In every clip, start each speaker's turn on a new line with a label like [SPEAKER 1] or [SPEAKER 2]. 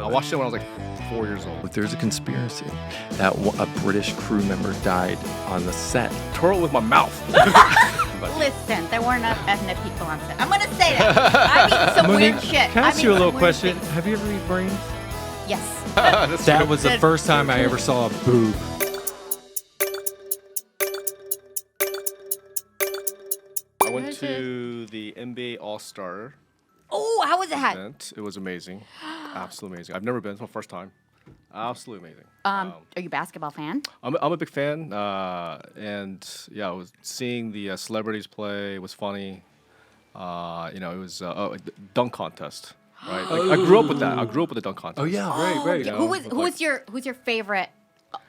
[SPEAKER 1] I watched it when I was like 4 years old.
[SPEAKER 2] But there's a conspiracy that a British crew member died on the set.
[SPEAKER 1] Twirl with my mouth.
[SPEAKER 3] Listen, there weren't enough ethnic people on set. I'm going to say that. I've eaten some weird shit.
[SPEAKER 2] Can I ask you a little question?
[SPEAKER 3] Things.
[SPEAKER 2] Have you ever eaten brains?
[SPEAKER 3] Yes.
[SPEAKER 2] That was the first time I ever saw a boob.
[SPEAKER 1] I went to the NBA All-Star
[SPEAKER 3] Oh, how was that?
[SPEAKER 1] event. It was amazing. Absolutely amazing. I've never been. It's my first time. Absolutely amazing.
[SPEAKER 3] Are you a basketball fan?
[SPEAKER 1] I'm a big fan. And yeah, I was seeing the celebrities play. It was funny. It was a dunk contest. Right? Like, I grew up with that. I grew up with the dunk contest.
[SPEAKER 2] Oh yeah, right.
[SPEAKER 1] You know,
[SPEAKER 3] Who's your favorite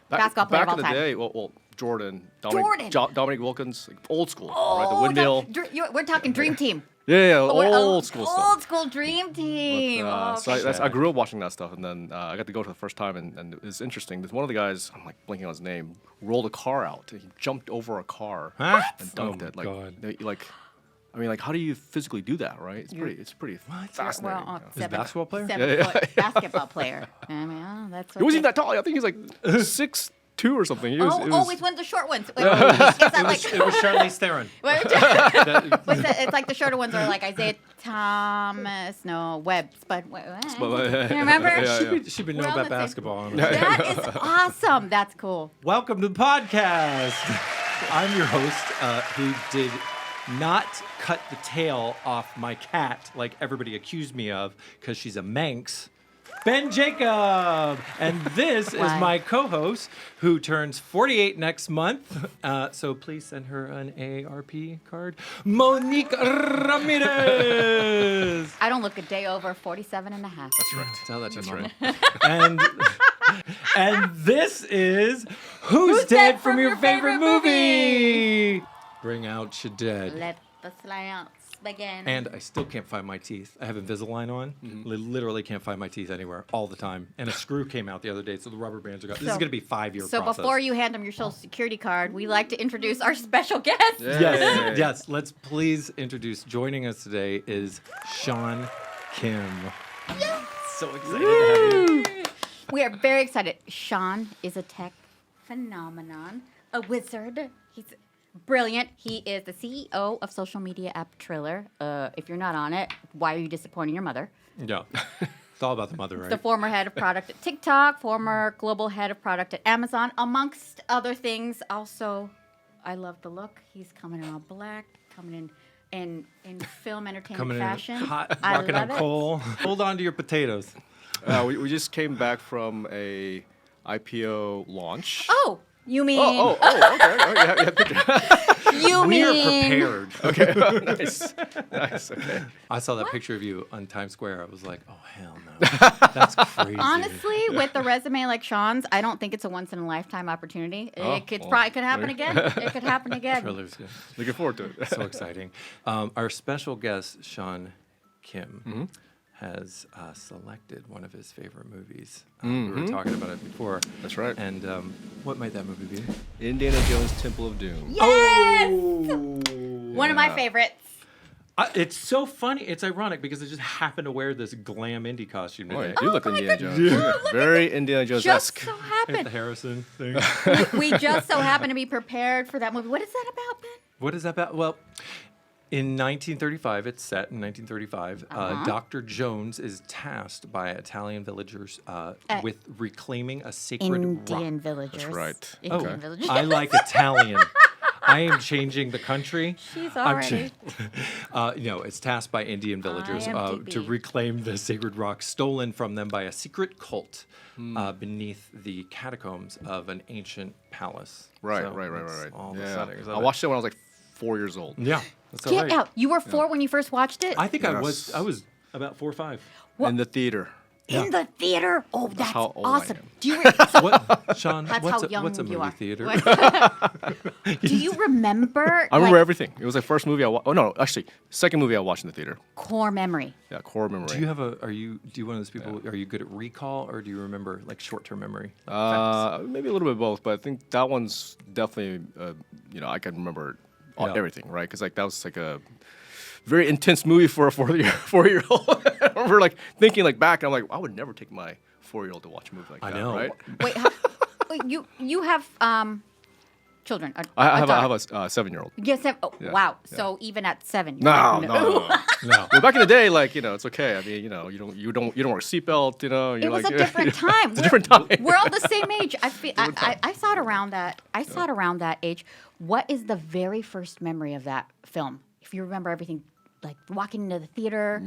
[SPEAKER 3] basketball player
[SPEAKER 1] back
[SPEAKER 3] of all
[SPEAKER 1] in the
[SPEAKER 3] time?
[SPEAKER 1] day, well, Jordan, Dominic Wilkins, like old school, right? The
[SPEAKER 3] Oh,
[SPEAKER 1] windmill.
[SPEAKER 3] we're talking Dream Team.
[SPEAKER 1] Yeah, old school stuff.
[SPEAKER 3] Old school Dream Team.
[SPEAKER 1] So I grew up watching that stuff, and then I got to go to the first time, and it was interesting. There's one of the guys, I'm like blinking on his name, rolled a car out. He jumped over a car and dunked it. Like, how do you physically do that, right? It's pretty fascinating.
[SPEAKER 3] Well,
[SPEAKER 2] Is basketball player?
[SPEAKER 3] 7-foot basketball player. I mean, that's.
[SPEAKER 1] He wasn't even that tall. I think he's like 6'2" or something. It's
[SPEAKER 3] one of the short ones. Wait,
[SPEAKER 2] It was Charlize Theron.
[SPEAKER 3] It's like the shorter ones are like Isaiah Thomas, Webb. But you remember?
[SPEAKER 2] She would know
[SPEAKER 3] We're on
[SPEAKER 2] about
[SPEAKER 3] the same-
[SPEAKER 2] basketball. Honestly.
[SPEAKER 3] That is awesome. That's cool.
[SPEAKER 2] Welcome to the podcast. I'm your host, who did not cut the tail off my cat like everybody accused me of because she's a Manx. Ben Jacob, and this is my co-host who turns 48 next month. So please send her an AARP card, Monique Ramirez.
[SPEAKER 3] I don't look a day over 47 and a half.
[SPEAKER 1] That's right.
[SPEAKER 2] Tell that to
[SPEAKER 1] That's
[SPEAKER 2] Mama.
[SPEAKER 1] right.
[SPEAKER 2] And this is Who's Dead from Your Favorite Movie? Bring out your dead.
[SPEAKER 3] Let the slants begin.
[SPEAKER 2] And I still can't find my teeth. I have Invisalign on. Literally can't find my teeth anywhere all the time. And a screw came out the other day, so the rubber bands are gone. This is going to be a 5-year process.
[SPEAKER 3] So before you hand them your social security card, we like to introduce our special guest.
[SPEAKER 2] Yes. Let's please introduce. Joining us today is Sean Kim.
[SPEAKER 3] Yes.
[SPEAKER 2] So excited to have you.
[SPEAKER 3] We are very excited. Sean is a tech phenomenon, a wizard. He's brilliant. He is the CEO of social media app Triller. If you're not on it, why are you disappointing your mother?
[SPEAKER 2] Yeah. It's all about the mother, right?
[SPEAKER 3] The former head of product at TikTok, former global head of product at Amazon, amongst other things. Also, I love the look. He's coming in all black, coming in film entertainment
[SPEAKER 2] Coming
[SPEAKER 3] fashion.
[SPEAKER 2] in hot,
[SPEAKER 3] I
[SPEAKER 2] rocking
[SPEAKER 3] love
[SPEAKER 2] on
[SPEAKER 3] it.
[SPEAKER 2] coal. Hold on to your potatoes.
[SPEAKER 1] We just came back from a IPO launch.
[SPEAKER 3] Oh, you mean?
[SPEAKER 1] Okay.
[SPEAKER 3] You
[SPEAKER 2] We
[SPEAKER 3] mean?
[SPEAKER 2] are prepared.
[SPEAKER 1] Okay. Nice. Okay.
[SPEAKER 2] I saw that picture of you on Times Square. I was like, oh, hell no. That's crazy.
[SPEAKER 3] Honestly, with a resume like Sean's, I don't think it's a once in a lifetime opportunity. It could happen again. It could happen again.
[SPEAKER 2] Triller's good.
[SPEAKER 1] Looking forward to it.
[SPEAKER 2] So exciting. Our special guest, Sean Kim, has selected one of his favorite movies. We were talking about it before.
[SPEAKER 1] That's right.
[SPEAKER 2] And what might that movie be?
[SPEAKER 1] Indiana Jones Temple of Doom.
[SPEAKER 3] Yes!
[SPEAKER 2] Oh!
[SPEAKER 3] One of my favorites.
[SPEAKER 2] It's so funny. It's ironic because I just happened to wear this glam indie costume today.
[SPEAKER 1] You look
[SPEAKER 3] my
[SPEAKER 1] Indiana
[SPEAKER 3] goodness.
[SPEAKER 1] Jones. Very Indiana
[SPEAKER 3] Just
[SPEAKER 1] Jones-esque.
[SPEAKER 3] so
[SPEAKER 2] It's the
[SPEAKER 3] happened.
[SPEAKER 2] Harrison thing.
[SPEAKER 3] We just so happen to be prepared for that movie. What is that about, Ben?
[SPEAKER 2] What is that about? Well, in 1935, it's set in 1935. Dr. Jones is tasked by Italian villagers with reclaiming a sacred
[SPEAKER 3] Indian
[SPEAKER 2] rock.
[SPEAKER 3] villagers.
[SPEAKER 1] That's right.
[SPEAKER 3] Indian villagers.
[SPEAKER 2] I like Italian. I am changing the country.
[SPEAKER 3] She's already.
[SPEAKER 2] It's tasked by Indian villagers
[SPEAKER 3] IMDb.
[SPEAKER 2] to reclaim the sacred rock stolen from them by a secret cult beneath the catacombs of an ancient palace.
[SPEAKER 1] Right.
[SPEAKER 2] that's all the
[SPEAKER 1] Yeah.
[SPEAKER 2] settings of
[SPEAKER 1] I
[SPEAKER 2] it.
[SPEAKER 1] watched it when I was like 4 years old.
[SPEAKER 2] Yeah, that's all
[SPEAKER 3] Get
[SPEAKER 2] right.
[SPEAKER 3] out. You were 4 when you first watched it?
[SPEAKER 2] I think I
[SPEAKER 1] Yes.
[SPEAKER 2] was about 4 or 5.
[SPEAKER 1] In the theater.
[SPEAKER 3] In the theater? Oh, that's
[SPEAKER 1] how old I
[SPEAKER 3] awesome.
[SPEAKER 1] am.
[SPEAKER 3] Do you
[SPEAKER 2] What, Sean?
[SPEAKER 3] That's
[SPEAKER 2] what's
[SPEAKER 3] how young
[SPEAKER 2] what's a
[SPEAKER 3] you
[SPEAKER 2] movie
[SPEAKER 3] are.
[SPEAKER 2] theater?
[SPEAKER 3] Do you remember?
[SPEAKER 1] I remember everything. It was the first movie I watched. Oh, no, actually, second movie I watched in the theater.
[SPEAKER 3] Core memory.
[SPEAKER 1] Yeah, core memory.
[SPEAKER 2] Do you have do you one of those people? Are you good at recall, or do you remember like short-term memory?
[SPEAKER 1] Maybe a little bit of both, but I think that one's definitely, I can remember everything, right? Because like that was like a very intense movie for a 4-year-old. I remember like thinking like back, I'm like, I would never take my 4-year-old to watch a movie like that.
[SPEAKER 2] I know.
[SPEAKER 1] Right?
[SPEAKER 3] Wait, you have children.
[SPEAKER 1] I have a 7-year-old.
[SPEAKER 3] Yes. Oh,
[SPEAKER 1] Yeah,
[SPEAKER 3] wow.
[SPEAKER 1] yeah.
[SPEAKER 3] So even at 7.
[SPEAKER 1] No.
[SPEAKER 2] No.
[SPEAKER 1] Well, back in the day, like it's okay. I mean, you don't wear a seatbelt. You're
[SPEAKER 3] It was
[SPEAKER 1] like,
[SPEAKER 3] a different time.
[SPEAKER 1] It's a different time.
[SPEAKER 3] We're all the same age. I saw it around that. I saw it around that age. What is the very first memory of that film? If you remember everything, like walking into the theater,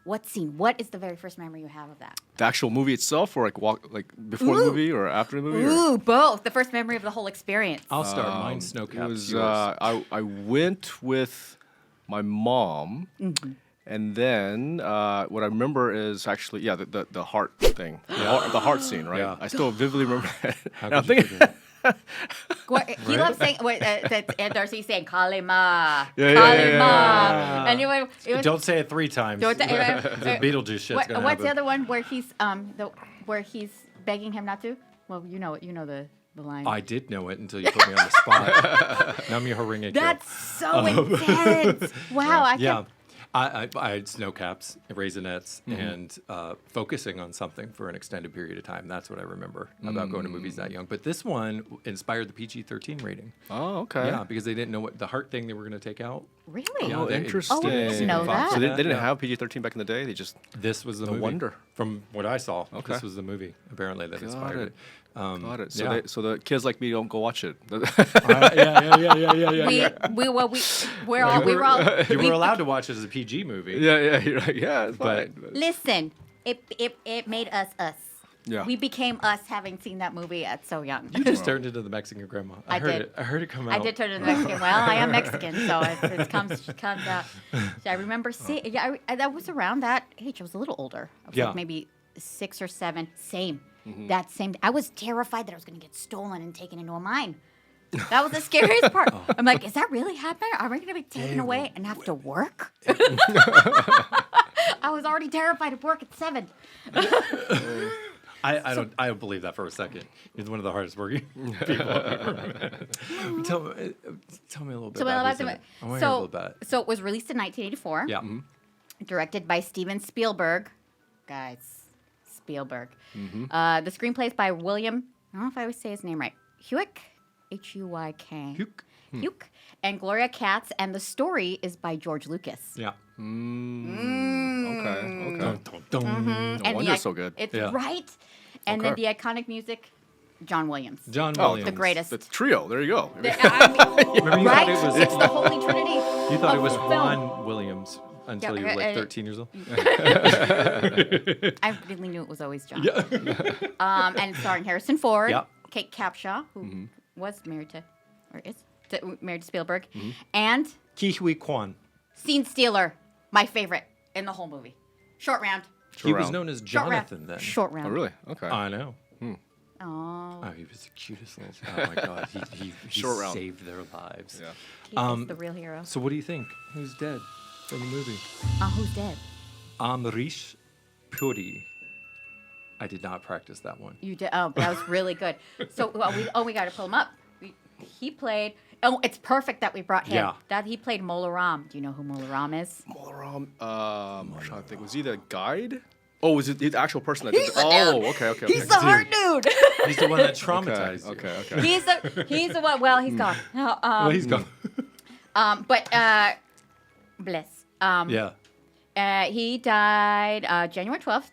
[SPEAKER 3] what scene? What is the very first memory you have of that?
[SPEAKER 1] The actual movie itself, or like before the movie or after the movie?
[SPEAKER 3] Ooh, both. The first memory of the whole experience.
[SPEAKER 2] I'll start. Mine's snow
[SPEAKER 1] It
[SPEAKER 2] caps.
[SPEAKER 1] was
[SPEAKER 2] Yours.
[SPEAKER 1] I went with my mom, and then what I remember is actually the heart thing, the heart scene, right?
[SPEAKER 2] Yeah.
[SPEAKER 1] I still vividly remember that.
[SPEAKER 2] How
[SPEAKER 1] And I'm
[SPEAKER 2] could you
[SPEAKER 1] thinking,
[SPEAKER 2] forget?
[SPEAKER 3] He loves saying, and Darcy saying, Kalima,
[SPEAKER 1] Yeah.
[SPEAKER 3] Kalima. And it was,
[SPEAKER 2] Don't say it 3 times.
[SPEAKER 3] Don't
[SPEAKER 2] the
[SPEAKER 3] say-
[SPEAKER 2] Beetlejuice shit's gonna
[SPEAKER 3] what's the
[SPEAKER 2] happen.
[SPEAKER 3] other one where he's begging him not to? Well, you know the line.
[SPEAKER 2] I did know it until you put me on the spot. 𝘠𝘠𝘰𝘮𝘳𝘮.
[SPEAKER 3] That's so intense. Wow, I
[SPEAKER 2] Yeah.
[SPEAKER 3] can't.
[SPEAKER 2] I had snow caps, raisinets, and focusing on something for an extended period of time. That's what I remember about going to movies that young. But this one inspired the PG-13 rating.
[SPEAKER 1] oh, okay.
[SPEAKER 2] Yeah, because they didn't know what the heart thing they were going to take out.
[SPEAKER 3] Really?
[SPEAKER 1] Oh,
[SPEAKER 2] they-
[SPEAKER 1] interesting.
[SPEAKER 3] Oh, I didn't know that.
[SPEAKER 1] So they didn't
[SPEAKER 2] Yeah.
[SPEAKER 1] have PG-13 back in the day. They just
[SPEAKER 2] This was the
[SPEAKER 1] No
[SPEAKER 2] movie.
[SPEAKER 1] wonder.
[SPEAKER 2] From what I saw,
[SPEAKER 1] Okay.
[SPEAKER 2] this was the movie, apparently, that inspired it.
[SPEAKER 1] got it. So
[SPEAKER 2] yeah.
[SPEAKER 1] so the kids like me don't go watch it.
[SPEAKER 2] Yeah.
[SPEAKER 3] We were
[SPEAKER 2] allowed to watch it as a PG movie.
[SPEAKER 1] yeah. You're right. Yeah, it's
[SPEAKER 2] But-
[SPEAKER 1] fine.
[SPEAKER 3] Listen, it made us us.
[SPEAKER 1] Yeah.
[SPEAKER 3] We became us having seen that movie at so young.
[SPEAKER 2] You just turned into the Mexican grandma.
[SPEAKER 3] I
[SPEAKER 2] heard
[SPEAKER 3] did.
[SPEAKER 2] it. I heard it come out.
[SPEAKER 3] I did turn into Mexican. Well, I am Mexican, so it comes out. So I remember seeing. Yeah, that was around that age. I was a little older. I was
[SPEAKER 2] Yeah.
[SPEAKER 3] like maybe 6 or 7. Same. That same. I was terrified that I was going to get stolen and taken into a mine. That was the scariest part. I'm like, is that really happening? Are we going to be taken away and have to work? I was already terrified of work at 7.
[SPEAKER 2] I don't believe that for a second. You're one of the hardest working people I've ever met. Tell me a little bit about this. I want to hear a little bit.
[SPEAKER 3] So it was released in 1984.
[SPEAKER 2] Yeah.
[SPEAKER 3] Directed by Steven Spielberg. Guys, Spielberg.
[SPEAKER 2] Mm-hmm.
[SPEAKER 3] The screenplay is by William, I don't know if I always say his name right, Huyck, Huyk.
[SPEAKER 2] Huyck.
[SPEAKER 3] Huyck. And Gloria Katz. And the story is by George Lucas.
[SPEAKER 2] Yeah.
[SPEAKER 1] Okay.
[SPEAKER 2] Dun, dun, dun.
[SPEAKER 1] No
[SPEAKER 3] And
[SPEAKER 1] wonder it's so good.
[SPEAKER 3] It's
[SPEAKER 2] Yeah.
[SPEAKER 3] right. And then
[SPEAKER 1] Okay.
[SPEAKER 3] the iconic music, John Williams.
[SPEAKER 2] John
[SPEAKER 1] Oh,
[SPEAKER 2] Williams.
[SPEAKER 3] The greatest.
[SPEAKER 1] That's trio. There you go.
[SPEAKER 3] I mean,
[SPEAKER 2] Remember you
[SPEAKER 3] right?
[SPEAKER 2] thought it was
[SPEAKER 3] It's the Holy Trinity.
[SPEAKER 2] you thought it
[SPEAKER 3] of
[SPEAKER 2] was
[SPEAKER 3] film.
[SPEAKER 2] Ron Williams until
[SPEAKER 3] Yeah,
[SPEAKER 2] you were like 13 years old.
[SPEAKER 3] I really knew it was always John.
[SPEAKER 2] Yeah.
[SPEAKER 3] And starring Harrison Ford,
[SPEAKER 2] Yep.
[SPEAKER 3] Kate Capshaw, who was married to, or is married to Spielberg,
[SPEAKER 2] Mm-hmm.
[SPEAKER 3] and
[SPEAKER 2] 𝘠𝘠𝘮.
[SPEAKER 3] Scene Stealer, my favorite in the whole movie. Short round.
[SPEAKER 2] He was
[SPEAKER 1] round.
[SPEAKER 2] known as
[SPEAKER 3] Short round.
[SPEAKER 2] Jonathan then.
[SPEAKER 3] Short round.
[SPEAKER 1] Oh, really? Okay.
[SPEAKER 2] I know.
[SPEAKER 3] Aw.
[SPEAKER 2] Oh, he was the cutest little. Oh my God, he
[SPEAKER 1] Short round.
[SPEAKER 2] saved their lives.
[SPEAKER 1] Yeah.
[SPEAKER 3] He is the real hero.
[SPEAKER 2] So what do you think? Who's dead from the movie?
[SPEAKER 3] Who's dead?
[SPEAKER 2] Amrish Puri. I did not practice that one.
[SPEAKER 3] You did. Oh, that was really good. So we got to pull him up. He played. Oh, it's perfect that we brought him.
[SPEAKER 2] Yeah.
[SPEAKER 3] That he played Mola Ram. Do you know who Mola Ram is?
[SPEAKER 1] Molaram. I'm trying to think. Was he the guide? Oh, was it the actual person that did
[SPEAKER 3] He's
[SPEAKER 1] it?
[SPEAKER 3] the
[SPEAKER 1] Oh,
[SPEAKER 3] dude.
[SPEAKER 1] okay.
[SPEAKER 3] He's the heart dude.
[SPEAKER 2] He's the one that traumatized you.
[SPEAKER 1] Okay.
[SPEAKER 3] he's the one. Well, he's gone.
[SPEAKER 2] Well, he's gone.
[SPEAKER 3] But bless.
[SPEAKER 2] Yeah.
[SPEAKER 3] He died January 12th,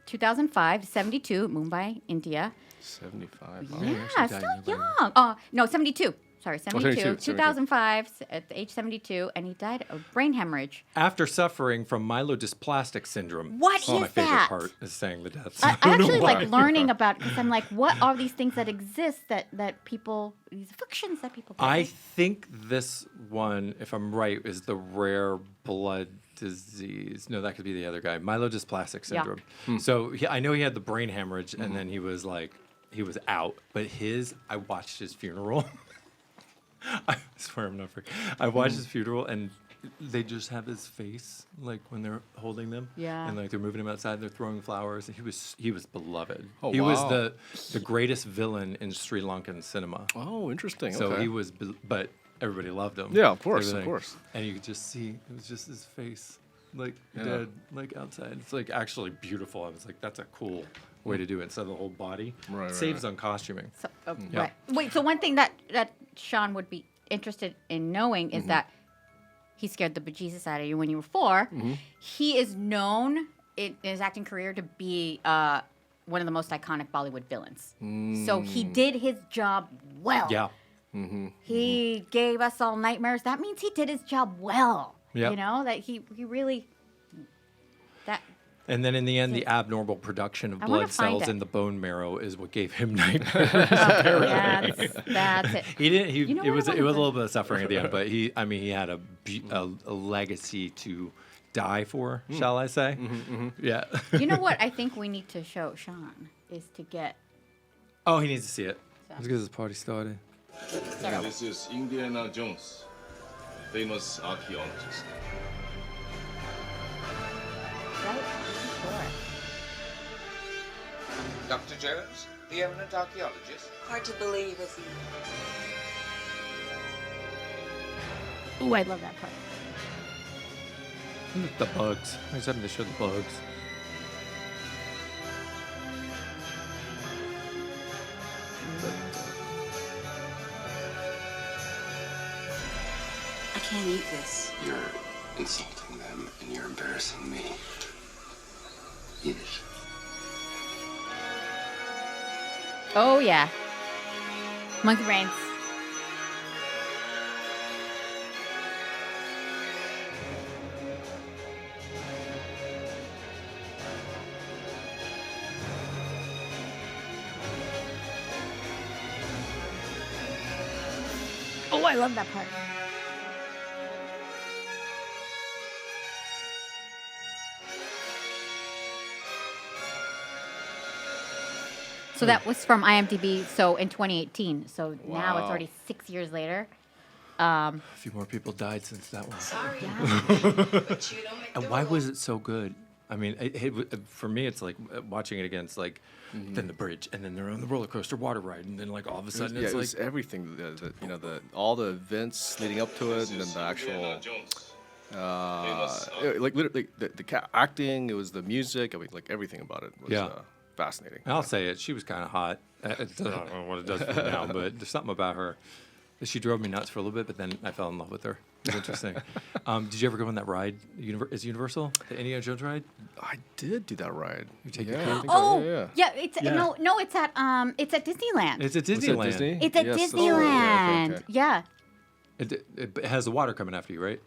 [SPEAKER 3] 2005, 72, Mumbai, India.
[SPEAKER 1] 75.
[SPEAKER 3] Yeah,
[SPEAKER 2] actually
[SPEAKER 3] still
[SPEAKER 2] died in
[SPEAKER 3] young. No, 72. Sorry, 72.
[SPEAKER 1] 72,
[SPEAKER 3] 2005, at the age 72, and he died of brain hemorrhage.
[SPEAKER 2] After suffering from myelodysplastic syndrome.
[SPEAKER 3] What
[SPEAKER 2] my
[SPEAKER 3] is
[SPEAKER 2] favorite
[SPEAKER 3] that?
[SPEAKER 2] part is saying the deaths.
[SPEAKER 3] I
[SPEAKER 2] don't know
[SPEAKER 3] actually
[SPEAKER 2] why.
[SPEAKER 3] like learning about because I'm like, what are these things that exist that people, these afflictions that people get?
[SPEAKER 2] I think this one, if I'm right, is the rare blood disease. No, that could be the other guy. Myelodysplastic
[SPEAKER 3] Yeah.
[SPEAKER 2] syndrome. So I know he had the brain hemorrhage, and then he was out. But I watched his funeral. I swear I'm not freaking. I watched his funeral, and they just have his face, like when they're holding them.
[SPEAKER 3] Yeah.
[SPEAKER 2] And like they're moving him outside, they're throwing flowers. And he was beloved.
[SPEAKER 1] Oh,
[SPEAKER 2] he was
[SPEAKER 1] wow.
[SPEAKER 2] the greatest villain in Sri Lankan cinema.
[SPEAKER 1] Oh, interesting.
[SPEAKER 2] So
[SPEAKER 1] okay.
[SPEAKER 2] he was, but everybody loved him.
[SPEAKER 1] Yeah, of course,
[SPEAKER 2] Everything.
[SPEAKER 1] of course.
[SPEAKER 2] And you could just see it was just his face, like dead, like outside. It's like actually beautiful. I was like, that's a cool way to do it. Instead of the whole body,
[SPEAKER 1] Right,
[SPEAKER 2] saves on costuming.
[SPEAKER 3] So,
[SPEAKER 2] Yeah.
[SPEAKER 3] Right. Wait. So one thing that Sean would be interested in knowing is that he scared the bejesus out of you when you were 4. He is known in his acting career to be one of the most iconic Bollywood villains. So he did his job well.
[SPEAKER 2] Yeah.
[SPEAKER 3] He gave us all nightmares. That means he did his job well.
[SPEAKER 2] Yep.
[SPEAKER 3] You know, that he really that
[SPEAKER 2] And then in the end, the abnormal production of
[SPEAKER 3] I wanna
[SPEAKER 2] blood
[SPEAKER 3] find
[SPEAKER 2] cells
[SPEAKER 3] it.
[SPEAKER 2] in the bone marrow is what gave him nightmares.
[SPEAKER 3] that's it.
[SPEAKER 2] He didn't. He
[SPEAKER 3] You know
[SPEAKER 2] it
[SPEAKER 3] what
[SPEAKER 2] was
[SPEAKER 3] I
[SPEAKER 2] it was a
[SPEAKER 3] wanna-
[SPEAKER 2] little bit of suffering at the end, but he had a legacy to die for, shall I say? Yeah.
[SPEAKER 3] You know what I think we need to show Sean is to get
[SPEAKER 2] Oh, he needs to see it.
[SPEAKER 3] So.
[SPEAKER 2] Let's get this party started.
[SPEAKER 4] This is Indiana Jones, famous archaeologist.
[SPEAKER 3] right. Sure.
[SPEAKER 5] Dr. Jones, the eminent archaeologist.
[SPEAKER 6] Hard to believe, isn't it?
[SPEAKER 3] Ooh, I love that part.
[SPEAKER 2] The bugs. I just having to show the bugs.
[SPEAKER 6] I can't eat this.
[SPEAKER 7] You're insulting them and you're embarrassing me. Eat it.
[SPEAKER 3] Oh yeah. Monkey brains. Oh, I love that part. So that was from IMDb. So in 2018. So now it's
[SPEAKER 1] Wow.
[SPEAKER 3] already 6 years later.
[SPEAKER 2] A few more people died since that one.
[SPEAKER 6] Sorry,
[SPEAKER 3] Yeah.
[SPEAKER 6] but you don't make
[SPEAKER 2] And
[SPEAKER 6] the
[SPEAKER 2] why
[SPEAKER 6] rules.
[SPEAKER 2] was it so good? I mean, for me, it's like watching it against like then the bridge, and then they're on the roller coaster water ride, and then like all of a sudden
[SPEAKER 1] Yeah,
[SPEAKER 2] it's
[SPEAKER 1] it
[SPEAKER 2] like
[SPEAKER 1] was everything. All the events leading up to it, and then the actual.
[SPEAKER 4] Jones.
[SPEAKER 1] Like literally the acting, it was the music. I mean, like everything about it was
[SPEAKER 2] Yeah.
[SPEAKER 1] fascinating.
[SPEAKER 2] I'll say it. She was kind of hot. I don't know what it does for me now, but there's something about her. She drove me nuts for a little bit, but then I fell in love with her. It was interesting. Did you ever go on that ride? Is Universal the Indiana Jones ride?
[SPEAKER 1] I did do that ride. You
[SPEAKER 2] take
[SPEAKER 1] yeah,
[SPEAKER 2] your
[SPEAKER 1] I
[SPEAKER 2] kid?
[SPEAKER 1] think
[SPEAKER 3] Oh,
[SPEAKER 1] yeah.
[SPEAKER 3] It's
[SPEAKER 2] Yeah.
[SPEAKER 3] no, it's at Disneyland.
[SPEAKER 2] It's at
[SPEAKER 1] Was it
[SPEAKER 2] Disneyland.
[SPEAKER 1] Disney?
[SPEAKER 3] It's at
[SPEAKER 1] Yes, that's right.
[SPEAKER 3] Disneyland.
[SPEAKER 1] Okay.
[SPEAKER 3] Yeah.
[SPEAKER 2] It has the water coming after you, right?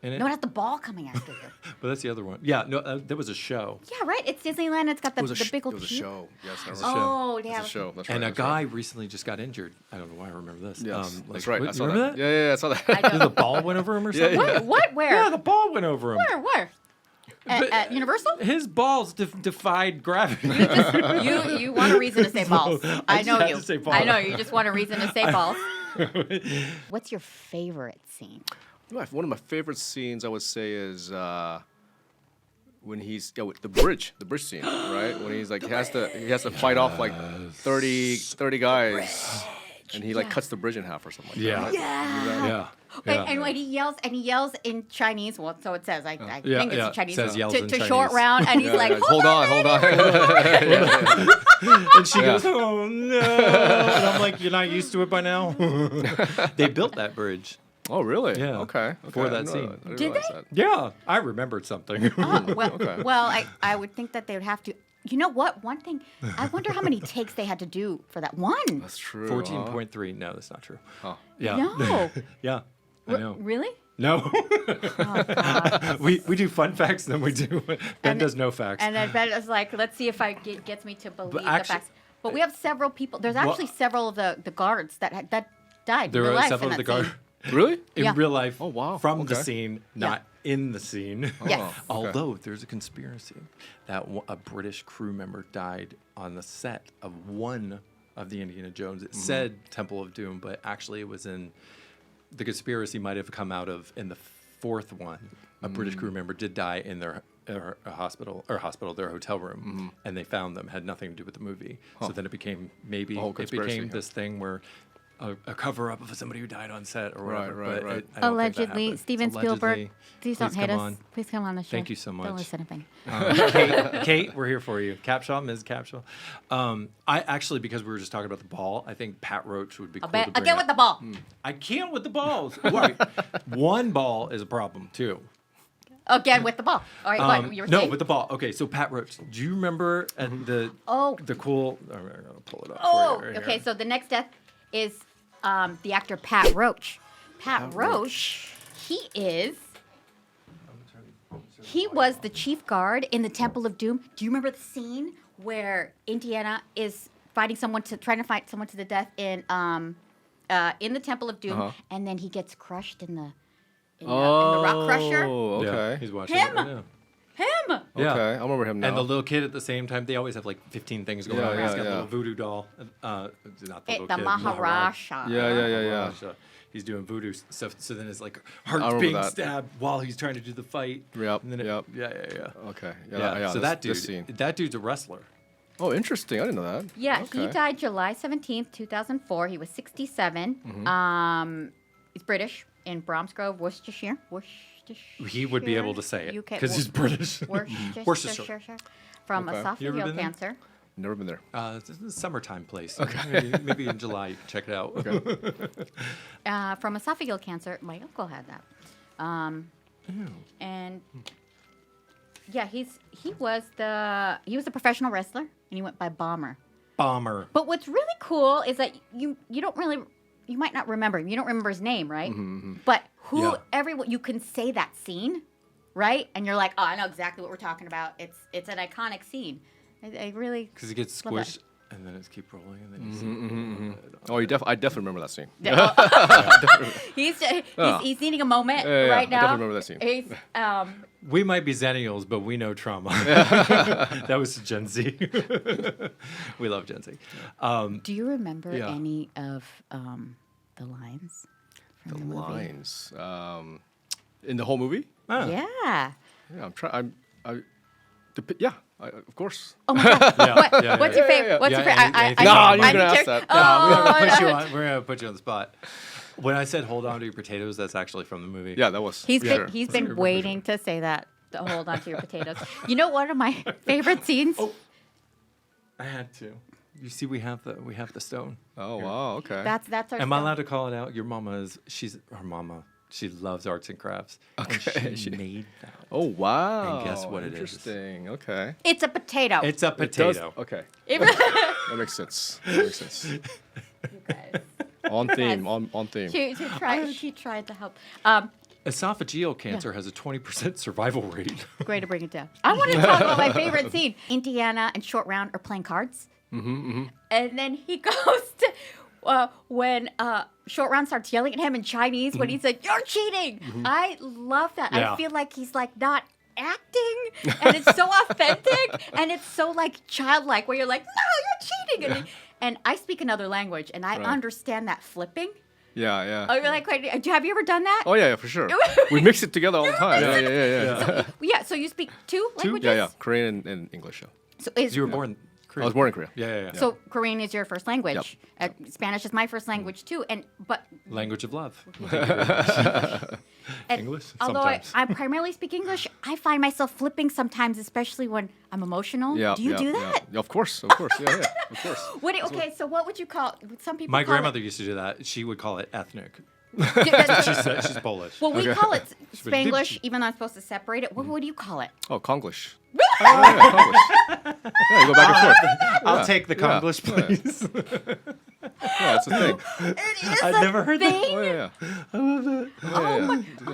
[SPEAKER 2] In it?
[SPEAKER 3] No, it has the ball coming after you.
[SPEAKER 2] But that's the other one. Yeah, no, there was a show.
[SPEAKER 3] Yeah, right. It's Disneyland. It's got the,
[SPEAKER 1] It was a,
[SPEAKER 3] the big old
[SPEAKER 1] it was a
[SPEAKER 3] cube.
[SPEAKER 1] show. Yes, I
[SPEAKER 2] was
[SPEAKER 1] remember.
[SPEAKER 2] a show.
[SPEAKER 3] Oh,
[SPEAKER 1] It
[SPEAKER 3] yeah.
[SPEAKER 1] was a show. That's right.
[SPEAKER 2] And a
[SPEAKER 1] that's
[SPEAKER 2] guy
[SPEAKER 1] right.
[SPEAKER 2] recently just got injured. I don't know why I remember this.
[SPEAKER 1] Yes,
[SPEAKER 2] Like,
[SPEAKER 1] that's right. I
[SPEAKER 2] what-
[SPEAKER 1] saw
[SPEAKER 2] you
[SPEAKER 1] that.
[SPEAKER 2] remember that?
[SPEAKER 1] Yeah, I saw that.
[SPEAKER 3] I
[SPEAKER 2] The
[SPEAKER 3] don't.
[SPEAKER 2] ball went over him or something?
[SPEAKER 3] What? What? Where?
[SPEAKER 2] Yeah, the ball went over him.
[SPEAKER 3] Where? At Universal?
[SPEAKER 2] His balls defied gravity.
[SPEAKER 3] You want a reason to say balls. I
[SPEAKER 2] just
[SPEAKER 3] know
[SPEAKER 2] had
[SPEAKER 3] you.
[SPEAKER 2] to say balls.
[SPEAKER 3] I know you just want a reason to say balls. What's your favorite scene?
[SPEAKER 1] One of my favorite scenes, I would say, is when he's with the bridge scene, right? When he's like he has to fight off like 30 guys, and he like cuts the bridge in half or something. Like
[SPEAKER 2] Yeah.
[SPEAKER 1] That, right?
[SPEAKER 2] Yeah.
[SPEAKER 3] And when he yells in Chinese, well, so it says. I
[SPEAKER 2] Yeah,
[SPEAKER 3] think it's
[SPEAKER 2] yeah.
[SPEAKER 3] in Chinese.
[SPEAKER 2] Says yells
[SPEAKER 3] to
[SPEAKER 2] in
[SPEAKER 3] short
[SPEAKER 2] Chinese.
[SPEAKER 3] round, and he's like,
[SPEAKER 1] hold on.
[SPEAKER 2] And she goes, oh no. And I'm like, you're not used to it by now? They built that bridge.
[SPEAKER 1] Oh, really?
[SPEAKER 2] Yeah.
[SPEAKER 1] Okay.
[SPEAKER 2] For
[SPEAKER 1] I
[SPEAKER 2] that
[SPEAKER 1] didn't know
[SPEAKER 2] scene.
[SPEAKER 1] I didn't
[SPEAKER 3] Did
[SPEAKER 1] realize
[SPEAKER 3] they?
[SPEAKER 1] that.
[SPEAKER 2] Yeah, I remembered something.
[SPEAKER 3] Oh, well,
[SPEAKER 1] Okay.
[SPEAKER 3] well, I would think that they would have to. You know what? One thing, I wonder how many takes they had to do for that one.
[SPEAKER 1] That's true.
[SPEAKER 2] 14.3. No, that's not true.
[SPEAKER 1] Huh.
[SPEAKER 2] Yeah.
[SPEAKER 3] No.
[SPEAKER 2] Yeah. I know.
[SPEAKER 3] Really?
[SPEAKER 2] No.
[SPEAKER 3] Oh, God.
[SPEAKER 2] we do fun facts, then we do. Ben
[SPEAKER 3] And-
[SPEAKER 2] does no facts.
[SPEAKER 3] And then Ben is like, let's see if gets me to believe the
[SPEAKER 2] actually-
[SPEAKER 3] facts. But we have several people. There's actually several of the guards that died
[SPEAKER 2] There
[SPEAKER 3] in real
[SPEAKER 2] were
[SPEAKER 3] life
[SPEAKER 2] several
[SPEAKER 3] in
[SPEAKER 2] of the
[SPEAKER 3] that
[SPEAKER 2] guards
[SPEAKER 3] scene.
[SPEAKER 1] Really?
[SPEAKER 2] in
[SPEAKER 3] Yeah.
[SPEAKER 2] real life.
[SPEAKER 1] Oh, wow.
[SPEAKER 2] From the
[SPEAKER 1] Okay.
[SPEAKER 2] scene, not in the scene.
[SPEAKER 3] Yes.
[SPEAKER 1] Oh, okay.
[SPEAKER 2] Although there's a conspiracy that a British crew member died on the set of one of the Indiana Jones. It said Temple of Doom, but actually it was in the conspiracy might have come out of in the fourth one. A British crew member did die in their their hotel room, and they found them. Had nothing to do with the movie. So then it became
[SPEAKER 1] whole
[SPEAKER 2] it
[SPEAKER 1] conspiracy,
[SPEAKER 2] became
[SPEAKER 1] huh?
[SPEAKER 2] this thing where a cover up of somebody who died on set or whatever.
[SPEAKER 1] Right.
[SPEAKER 2] But I don't think that
[SPEAKER 3] Allegedly,
[SPEAKER 2] happened.
[SPEAKER 3] Steven Spielberg.
[SPEAKER 2] Allegedly.
[SPEAKER 3] Please don't hate
[SPEAKER 2] come
[SPEAKER 3] us.
[SPEAKER 2] on.
[SPEAKER 3] Please come on the show.
[SPEAKER 2] Thank you so much.
[SPEAKER 3] Don't listen to me.
[SPEAKER 2] Kate, we're here for you. Capshaw, Ms. Capshaw. I actually, because we were just talking about the ball, I think Pat Roach would be cool to bring
[SPEAKER 3] Again
[SPEAKER 2] up.
[SPEAKER 3] with the ball.
[SPEAKER 2] I can't with the balls. Right. One ball is a problem too.
[SPEAKER 3] Again with the ball. All right, what you were
[SPEAKER 2] No,
[SPEAKER 3] saying?
[SPEAKER 2] with the ball. Okay, so Pat Roach, do you remember at the cool? I'm gonna pull it up.
[SPEAKER 3] Oh,
[SPEAKER 2] for you right
[SPEAKER 3] okay.
[SPEAKER 2] here.
[SPEAKER 3] So the next death is the actor Pat Roach. Pat Roach. He was the chief guard in the Temple of Doom. Do you remember the scene where Indiana is trying to fight someone to the death in the Temple of Doom, and then he gets crushed in the rock crusher?
[SPEAKER 1] Oh,
[SPEAKER 2] Yeah,
[SPEAKER 1] okay.
[SPEAKER 2] he's watching
[SPEAKER 3] Him!
[SPEAKER 2] it right now.
[SPEAKER 3] Him.
[SPEAKER 2] Yeah.
[SPEAKER 1] Okay, I remember him now.
[SPEAKER 2] And the little kid at the same time, they always have like 15 things going
[SPEAKER 1] Yeah,
[SPEAKER 2] on. He's
[SPEAKER 1] yeah,
[SPEAKER 2] got a
[SPEAKER 1] yeah.
[SPEAKER 2] little voodoo doll. Not the little
[SPEAKER 3] The
[SPEAKER 2] kid.
[SPEAKER 3] Maharaja.
[SPEAKER 1] Yeah.
[SPEAKER 2] Maharaja. He's doing voodoo stuff. So then his like heart's
[SPEAKER 1] remember
[SPEAKER 2] being
[SPEAKER 1] that.
[SPEAKER 2] stabbed while he's trying to do the fight.
[SPEAKER 1] Yep,
[SPEAKER 2] And then
[SPEAKER 1] yep.
[SPEAKER 2] Yeah.
[SPEAKER 1] Okay.
[SPEAKER 2] Yeah. So
[SPEAKER 1] this-
[SPEAKER 2] that dude,
[SPEAKER 1] this scene.
[SPEAKER 2] that dude's a wrestler.
[SPEAKER 1] Oh, interesting. I didn't know that.
[SPEAKER 3] Yeah,
[SPEAKER 1] Okay.
[SPEAKER 3] he died July 17th, 2004. He was 67. He's British in Bromsgrove, Worcestershire.
[SPEAKER 2] He would be able to say it
[SPEAKER 3] UK
[SPEAKER 2] because he's British.
[SPEAKER 3] Worcestershire. From
[SPEAKER 1] Okay.
[SPEAKER 2] You ever
[SPEAKER 3] esophageal
[SPEAKER 2] been there?
[SPEAKER 3] cancer.
[SPEAKER 1] Never been there.
[SPEAKER 2] It's a summertime place. Okay. Maybe in July you can check it out.
[SPEAKER 3] From esophageal cancer. My uncle had that. And yeah, he was a professional wrestler, and he went by Bomber.
[SPEAKER 2] Bomber.
[SPEAKER 3] But what's really cool is that you might not remember him. You don't remember his name, right? But everyone, you can say that scene, right? And you're like, oh, I know exactly what we're talking about. It's an iconic scene. I really
[SPEAKER 2] Because he gets
[SPEAKER 3] love that.
[SPEAKER 2] squished and then it's keep rolling and then you see.
[SPEAKER 1] Oh, I definitely remember that scene.
[SPEAKER 3] He's needing a moment
[SPEAKER 1] Yeah,
[SPEAKER 3] right
[SPEAKER 1] I
[SPEAKER 3] now.
[SPEAKER 1] definitely remember that scene.
[SPEAKER 3] He's,
[SPEAKER 2] We might be Zennials, but we know trauma. That was Gen Z. We love Gen Z.
[SPEAKER 3] do you remember
[SPEAKER 2] Yeah.
[SPEAKER 3] any of the lines from the movie?
[SPEAKER 1] Lines. In the whole movie?
[SPEAKER 3] Yeah.
[SPEAKER 1] Yeah, I'm trying. Of course.
[SPEAKER 3] Oh my God. What's your favorite?
[SPEAKER 1] yeah.
[SPEAKER 3] What's your
[SPEAKER 2] Yeah,
[SPEAKER 3] favorite?
[SPEAKER 2] anything.
[SPEAKER 1] No,
[SPEAKER 3] I
[SPEAKER 1] you're
[SPEAKER 3] need
[SPEAKER 1] gonna ask
[SPEAKER 3] to-
[SPEAKER 1] that.
[SPEAKER 3] Oh,
[SPEAKER 2] We're gonna put you on the spot. When I said hold on to your potatoes, that's actually from the movie.
[SPEAKER 1] Yeah, that was.
[SPEAKER 3] He's
[SPEAKER 1] sure.
[SPEAKER 3] been waiting to say that. To hold on to your potatoes. You know, one of my favorite scenes.
[SPEAKER 2] I had to. You see, we have the stone.
[SPEAKER 1] Oh wow. Okay.
[SPEAKER 3] That's our.
[SPEAKER 2] Am I
[SPEAKER 3] song.
[SPEAKER 2] allowed to call it out? Your mama she's her mama. She loves arts and crafts.
[SPEAKER 1] Okay,
[SPEAKER 2] And she made that.
[SPEAKER 1] Oh wow.
[SPEAKER 2] And guess what it is?
[SPEAKER 1] Interesting. Okay.
[SPEAKER 3] It's a potato.
[SPEAKER 2] It's a
[SPEAKER 1] It does-
[SPEAKER 2] potato.
[SPEAKER 1] Okay.
[SPEAKER 3] It-
[SPEAKER 1] That makes sense. That makes sense.
[SPEAKER 3] You guys.
[SPEAKER 1] On theme. On theme.
[SPEAKER 3] She tried to help.
[SPEAKER 2] Esophageal cancer has a 20% survival rate.
[SPEAKER 3] Great to bring it down. I want to talk about my favorite scene. Indiana and Short Round are playing cards. And then he goes to when Short Round starts yelling at him in Chinese when he said, "You're cheating." I love that.
[SPEAKER 2] Yeah.
[SPEAKER 3] I feel like he's like not acting, and it's so authentic, and it's so like childlike, where you're like, "No, you're cheating," and I speak another language, and I
[SPEAKER 1] Right.
[SPEAKER 3] understand that flipping.
[SPEAKER 1] Yeah.
[SPEAKER 3] Oh, you're like, have you ever done that?
[SPEAKER 1] Oh yeah, for sure. We mix it together all the time. Yeah.
[SPEAKER 3] Yeah. So you speak two languages.
[SPEAKER 1] Yeah. Korean and English. Yeah.
[SPEAKER 3] So is
[SPEAKER 2] You were born Korean.
[SPEAKER 1] I was born in Korea.
[SPEAKER 2] Yeah.
[SPEAKER 3] So Korean is your first language. Spanish is my first language too. But
[SPEAKER 2] Language of love.
[SPEAKER 3] and
[SPEAKER 2] English?
[SPEAKER 3] although
[SPEAKER 2] Sometimes.
[SPEAKER 3] I primarily speak English, I find myself flipping sometimes, especially when I'm emotional.
[SPEAKER 1] Yeah.
[SPEAKER 3] Do you do that?
[SPEAKER 1] Yeah, of course. Yeah. Of course.
[SPEAKER 3] Okay, so what would you call? Some people.
[SPEAKER 2] My
[SPEAKER 3] call
[SPEAKER 2] grandmother
[SPEAKER 3] It,
[SPEAKER 2] used to do that. She would call it ethnic.
[SPEAKER 3] Yeah,
[SPEAKER 2] She's Polish.
[SPEAKER 3] well, we call it
[SPEAKER 2] would-
[SPEAKER 3] Spanglish, even though I'm supposed to separate it. What do you call it?
[SPEAKER 1] Oh, Konglish. Oh, yeah, Konglish. Yeah, you go back and forth.
[SPEAKER 2] I'll take the Konglish, please.
[SPEAKER 1] Yeah, it's a thing.
[SPEAKER 3] It is
[SPEAKER 2] I've
[SPEAKER 3] a
[SPEAKER 2] never heard that.
[SPEAKER 3] thing.
[SPEAKER 1] Oh yeah.
[SPEAKER 3] Oh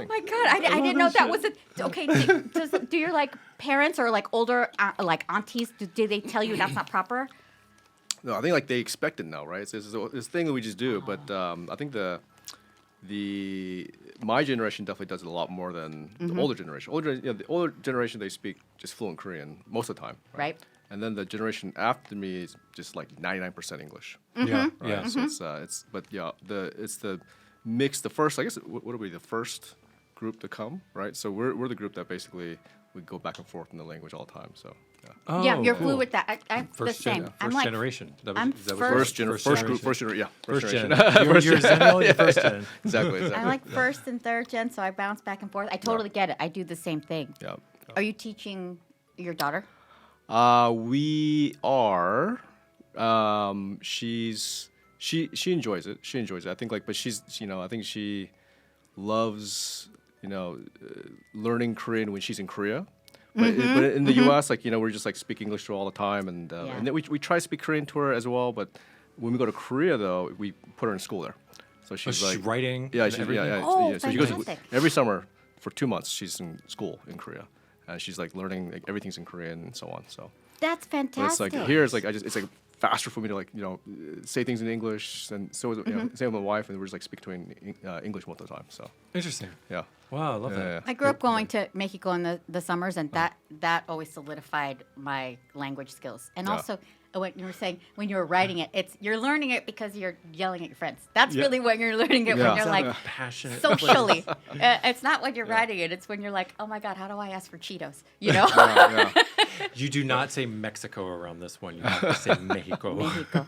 [SPEAKER 3] my god! I didn't know that was a okay. Do your like parents or like older like aunties? Do they tell you that's not proper?
[SPEAKER 1] No, I think like they expect it now, right? It's a thing that we just do. But I think my generation definitely does it a lot more than the older generation. The older generation, they speak just fluent Korean most of the time,
[SPEAKER 3] Right.
[SPEAKER 1] And then the generation after me is just like 99% English.
[SPEAKER 2] Yeah.
[SPEAKER 1] Right?
[SPEAKER 2] Yeah.
[SPEAKER 1] So it's the mix. The first, I guess, what are we? The first group to come, right? So we're the group that basically we go back and forth in the language all the time. So
[SPEAKER 2] Oh,
[SPEAKER 3] Yeah, you're
[SPEAKER 2] cool.
[SPEAKER 3] fluid with that. I'm the same.
[SPEAKER 2] First
[SPEAKER 3] I'm like,
[SPEAKER 2] generation. That was,
[SPEAKER 3] I'm
[SPEAKER 2] that was
[SPEAKER 3] first
[SPEAKER 1] First generation.
[SPEAKER 2] First gen.
[SPEAKER 1] generation.
[SPEAKER 2] You're Zennial, you're first gen.
[SPEAKER 1] Exactly.
[SPEAKER 3] I like first and third gen, so I bounce back and forth. I totally get it. I do the same thing.
[SPEAKER 1] Yeah.
[SPEAKER 3] Are you teaching your daughter?
[SPEAKER 1] We are. She enjoys it. She enjoys it. I think but I think she loves learning Korean when she's in Korea. But, but in the U.S., we're just speak English to her all the time, and then we try to speak Korean to her as well. But when we go to Korea, though, we put her in school there, so she's
[SPEAKER 2] she's writing.
[SPEAKER 1] Yeah,
[SPEAKER 2] and
[SPEAKER 1] she's
[SPEAKER 2] everything?
[SPEAKER 3] Oh,
[SPEAKER 1] so she goes
[SPEAKER 3] fantastic.
[SPEAKER 1] every summer for 2 months. She's in school in Korea, and she's learning everything's in Korean and so on. So
[SPEAKER 3] That's
[SPEAKER 1] but
[SPEAKER 3] fantastic.
[SPEAKER 1] it's here it's faster for me to say things in English, and so same with my wife, and we're just speak English most of the time. So
[SPEAKER 2] Interesting.
[SPEAKER 1] yeah.
[SPEAKER 2] Wow, I love
[SPEAKER 1] Yeah,
[SPEAKER 2] that.
[SPEAKER 1] yeah.
[SPEAKER 3] I grew up going to Mexico in the summers, and that always solidified my language skills. And
[SPEAKER 1] Yeah.
[SPEAKER 3] also, when you were saying when you were writing it, you're learning it because you're yelling at your friends. That's
[SPEAKER 2] Yeah.
[SPEAKER 3] really when you're learning it
[SPEAKER 1] Yeah.
[SPEAKER 3] when you're like
[SPEAKER 2] Passionate.
[SPEAKER 3] socially. It's not when you're writing it; it's when you're like, oh my god, how do I ask for Cheetos? You know.
[SPEAKER 1] Yeah.
[SPEAKER 2] You do not say Mexico around this one. You have to say Mexico.
[SPEAKER 3] Mexico.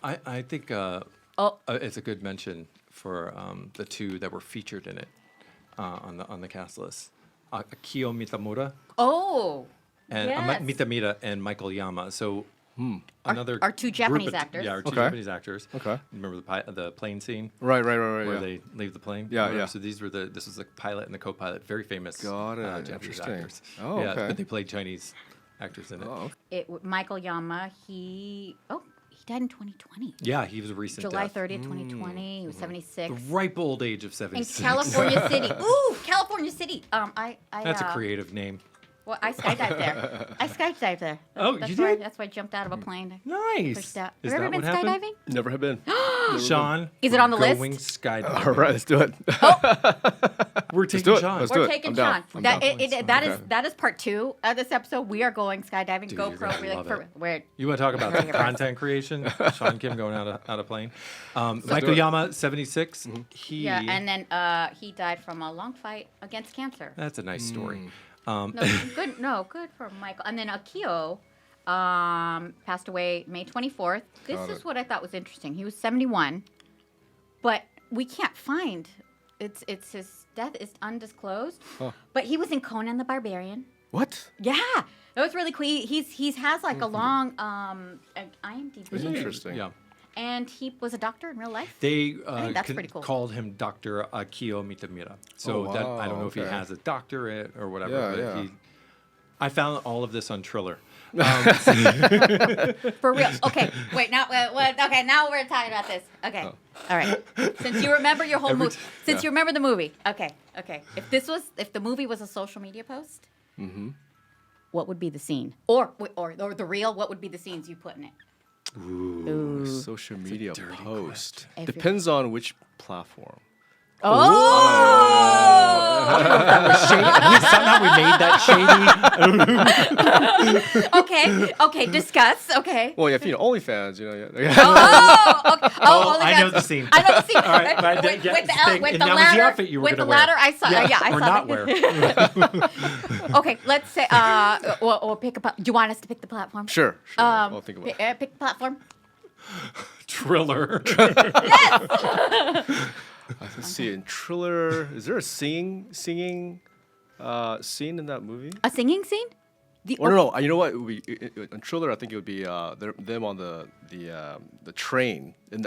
[SPEAKER 2] I think it's a good mention for the two that were featured in it on the cast list. Akio Mitamura
[SPEAKER 3] Oh.
[SPEAKER 2] and
[SPEAKER 3] yes.
[SPEAKER 2] Mitamura and Michael Yama. So another
[SPEAKER 3] our two
[SPEAKER 2] group
[SPEAKER 3] Japanese
[SPEAKER 2] of
[SPEAKER 3] actors.
[SPEAKER 2] Yeah, our two
[SPEAKER 1] Okay.
[SPEAKER 2] Japanese actors.
[SPEAKER 1] Okay.
[SPEAKER 2] Remember the plane scene
[SPEAKER 1] Right.
[SPEAKER 2] where
[SPEAKER 1] Yeah.
[SPEAKER 2] they leave the plane?
[SPEAKER 1] Yeah,
[SPEAKER 2] Remember?
[SPEAKER 1] yeah.
[SPEAKER 2] So this was the pilot and the co-pilot, very famous
[SPEAKER 1] Got it.
[SPEAKER 2] Japanese
[SPEAKER 1] Interesting.
[SPEAKER 2] actors.
[SPEAKER 1] Oh,
[SPEAKER 2] yeah,
[SPEAKER 1] okay.
[SPEAKER 2] but they played Chinese actors in it.
[SPEAKER 1] Oh,
[SPEAKER 3] Michael Yama. He died in 2020.
[SPEAKER 2] Yeah, he was a recent
[SPEAKER 3] July
[SPEAKER 2] death.
[SPEAKER 3] 30th, 2020. He was 76.
[SPEAKER 2] The ripe old age of
[SPEAKER 3] In
[SPEAKER 2] 76.
[SPEAKER 3] California City. Ooh, California City.
[SPEAKER 2] That's a creative name.
[SPEAKER 3] Well, I skydived there. I skydived there.
[SPEAKER 2] Oh,
[SPEAKER 3] that's
[SPEAKER 2] you
[SPEAKER 3] why,
[SPEAKER 2] did?
[SPEAKER 3] That's why I jumped out of a plane.
[SPEAKER 2] Nice.
[SPEAKER 3] Pushed out.
[SPEAKER 2] Is
[SPEAKER 3] Have you
[SPEAKER 2] that
[SPEAKER 3] ever been
[SPEAKER 2] what happened?
[SPEAKER 3] skydiving?
[SPEAKER 1] never have been.
[SPEAKER 2] Sean,
[SPEAKER 3] Is it on the
[SPEAKER 2] we're
[SPEAKER 3] list?
[SPEAKER 2] Going skydiving.
[SPEAKER 1] All right, let's do it.
[SPEAKER 2] We're taking
[SPEAKER 1] do it.
[SPEAKER 2] Sean.
[SPEAKER 1] Let's
[SPEAKER 3] We're
[SPEAKER 1] do it.
[SPEAKER 3] taking
[SPEAKER 1] I'm down.
[SPEAKER 3] Sean.
[SPEAKER 1] I'm
[SPEAKER 3] That,
[SPEAKER 1] down.
[SPEAKER 3] that is part 2 of this episode. We are going skydiving.
[SPEAKER 2] Dude, you're
[SPEAKER 3] GoPro.
[SPEAKER 2] gonna
[SPEAKER 3] We're
[SPEAKER 2] love
[SPEAKER 3] like,
[SPEAKER 2] it.
[SPEAKER 3] we're
[SPEAKER 2] You want to talk about
[SPEAKER 3] Bring it back.
[SPEAKER 2] content creation? Sean Kim going out of plane. Michael Yama, 76. He.
[SPEAKER 3] yeah, and then he died from a long fight against cancer.
[SPEAKER 2] That's a nice story.
[SPEAKER 3] No, good for Michael. And then Akio passed away May 24th. This is what I thought was interesting. He was 71, but we can't find. It's his death is undisclosed. But he was in Conan the Barbarian.
[SPEAKER 1] What?
[SPEAKER 3] Yeah, that was really cool. He has like a long IMDb.
[SPEAKER 1] That's interesting.
[SPEAKER 2] Yeah.
[SPEAKER 3] And he was a doctor in real life.
[SPEAKER 2] They
[SPEAKER 3] think that's pretty cool.
[SPEAKER 2] called him Dr. Akio Mitamura. So
[SPEAKER 1] Oh,
[SPEAKER 2] that
[SPEAKER 1] wow,
[SPEAKER 2] I don't know if he
[SPEAKER 1] okay.
[SPEAKER 2] has a doctorate or whatever.
[SPEAKER 1] Yeah,
[SPEAKER 2] but
[SPEAKER 1] yeah.
[SPEAKER 2] I found all of this on Triller.
[SPEAKER 3] For real. Okay. Wait. Now. Okay. Now we're talking about this. Okay. All right. Since you remember your whole movie. Since you remember the movie. Okay. Okay. If the movie was a social media post, what would be the scene? Or the reel? What would be the scenes you put in it? Ooh.
[SPEAKER 1] Social media post.
[SPEAKER 3] Every-
[SPEAKER 1] Depends on which platform.
[SPEAKER 3] Oh.
[SPEAKER 2] Somehow we made that shady.
[SPEAKER 3] Okay. Discuss. Okay.
[SPEAKER 1] Well, if OnlyFans, yeah.
[SPEAKER 3] Oh, okay. Oh,
[SPEAKER 2] I know the scene.
[SPEAKER 3] I know the scene.
[SPEAKER 2] All right, but
[SPEAKER 3] with
[SPEAKER 2] yeah,
[SPEAKER 3] the
[SPEAKER 2] thing.
[SPEAKER 3] with
[SPEAKER 2] And
[SPEAKER 3] the
[SPEAKER 2] that was the
[SPEAKER 3] ladder.
[SPEAKER 2] outfit you were
[SPEAKER 3] With the
[SPEAKER 2] gonna wear.
[SPEAKER 3] ladder, I saw. Yeah, I
[SPEAKER 2] or
[SPEAKER 3] saw
[SPEAKER 2] not
[SPEAKER 3] that.
[SPEAKER 2] wear.
[SPEAKER 3] Okay, let's say. We'll pick a. Do you want us to pick the platform?
[SPEAKER 1] Sure. I'll think about it.
[SPEAKER 3] Pick the platform.
[SPEAKER 2] Triller.
[SPEAKER 1] Let's see. In Triller, is there a singing scene in that movie?
[SPEAKER 3] A singing scene?
[SPEAKER 1] Or no, you know what? It would be, in Triller, I think it would be them on the train in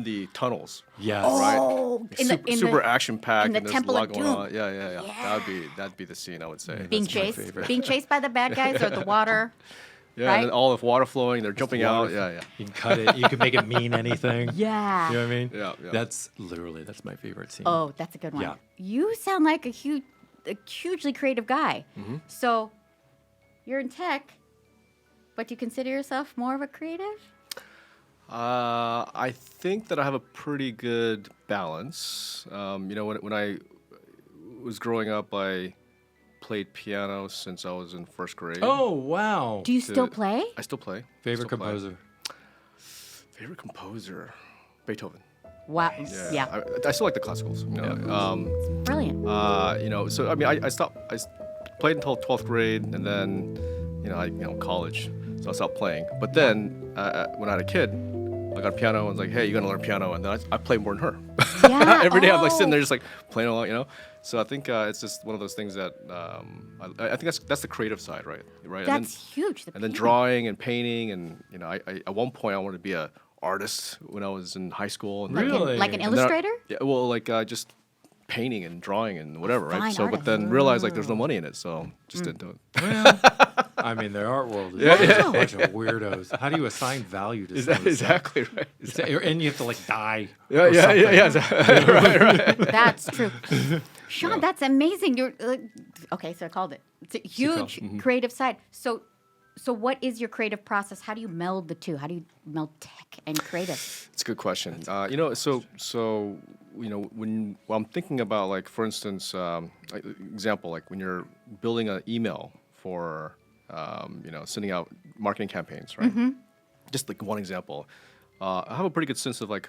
[SPEAKER 1] the tunnels.
[SPEAKER 2] Yes.
[SPEAKER 3] Oh,
[SPEAKER 1] Right. Super action packed.
[SPEAKER 3] in the
[SPEAKER 1] and there's
[SPEAKER 3] Temple
[SPEAKER 1] a lot
[SPEAKER 3] of
[SPEAKER 1] going
[SPEAKER 3] Doom.
[SPEAKER 1] on. Yeah. That'd be the scene, I would say.
[SPEAKER 3] being
[SPEAKER 2] That's my
[SPEAKER 3] chased,
[SPEAKER 2] favorite.
[SPEAKER 3] being chased by the bad guys or the water.
[SPEAKER 1] Yeah,
[SPEAKER 3] right?
[SPEAKER 1] and then all the water flowing, they're jumping out.
[SPEAKER 2] water.
[SPEAKER 1] Yeah.
[SPEAKER 2] You can cut it. You can make it mean anything.
[SPEAKER 3] Yeah.
[SPEAKER 2] You know what I mean?
[SPEAKER 1] Yeah.
[SPEAKER 2] That's my favorite scene.
[SPEAKER 3] Oh, that's a good one.
[SPEAKER 2] Yeah.
[SPEAKER 3] You sound like a hugely creative guy. So, you're in tech, but you consider yourself more of a creative?
[SPEAKER 1] I think that I have a pretty good balance. When I was growing up, I played piano since I was in first grade.
[SPEAKER 2] Oh, wow.
[SPEAKER 3] Do you still play?
[SPEAKER 1] I still play.
[SPEAKER 2] Favorite
[SPEAKER 1] Still play.
[SPEAKER 2] composer?
[SPEAKER 1] Favorite composer? Beethoven.
[SPEAKER 3] Wow. Yeah.
[SPEAKER 1] I still like the classicals.
[SPEAKER 3] Brilliant.
[SPEAKER 1] So I mean, I played until 12th grade, and then college, so I stopped playing. But then when I had a kid, I got a piano and was like, hey, you gotta learn piano, and then I play more than her.
[SPEAKER 3] Yeah.
[SPEAKER 1] Every day I'm like sitting there just like playing along. So I think it's just one of those things that I think that's the creative side, right?
[SPEAKER 3] That's huge.
[SPEAKER 1] And then drawing and painting, and I at one point I wanted to be a artist when I was in high school. And
[SPEAKER 2] Really?
[SPEAKER 3] Like an illustrator?
[SPEAKER 1] Yeah, well, like just painting and drawing and whatever, right?
[SPEAKER 3] fine
[SPEAKER 1] So, but
[SPEAKER 3] artist.
[SPEAKER 1] then realized like there's no money in it, so just didn't do it.
[SPEAKER 2] I mean, their art world is
[SPEAKER 3] Yeah.
[SPEAKER 2] a bunch of weirdos. How do you assign value to some of this stuff?
[SPEAKER 1] Exactly right.
[SPEAKER 2] And you have to like die.
[SPEAKER 1] Yeah, right.
[SPEAKER 3] That's true. Sean, that's amazing. You're okay. So I called it. It's a huge creative side. So what is your creative process? How do you meld the two? How do you meld tech and creative?
[SPEAKER 1] It's a good question. When I'm thinking about, like, for instance, example, like when you're building an email for sending out marketing campaigns, right? Just like one example, I have a pretty good sense of like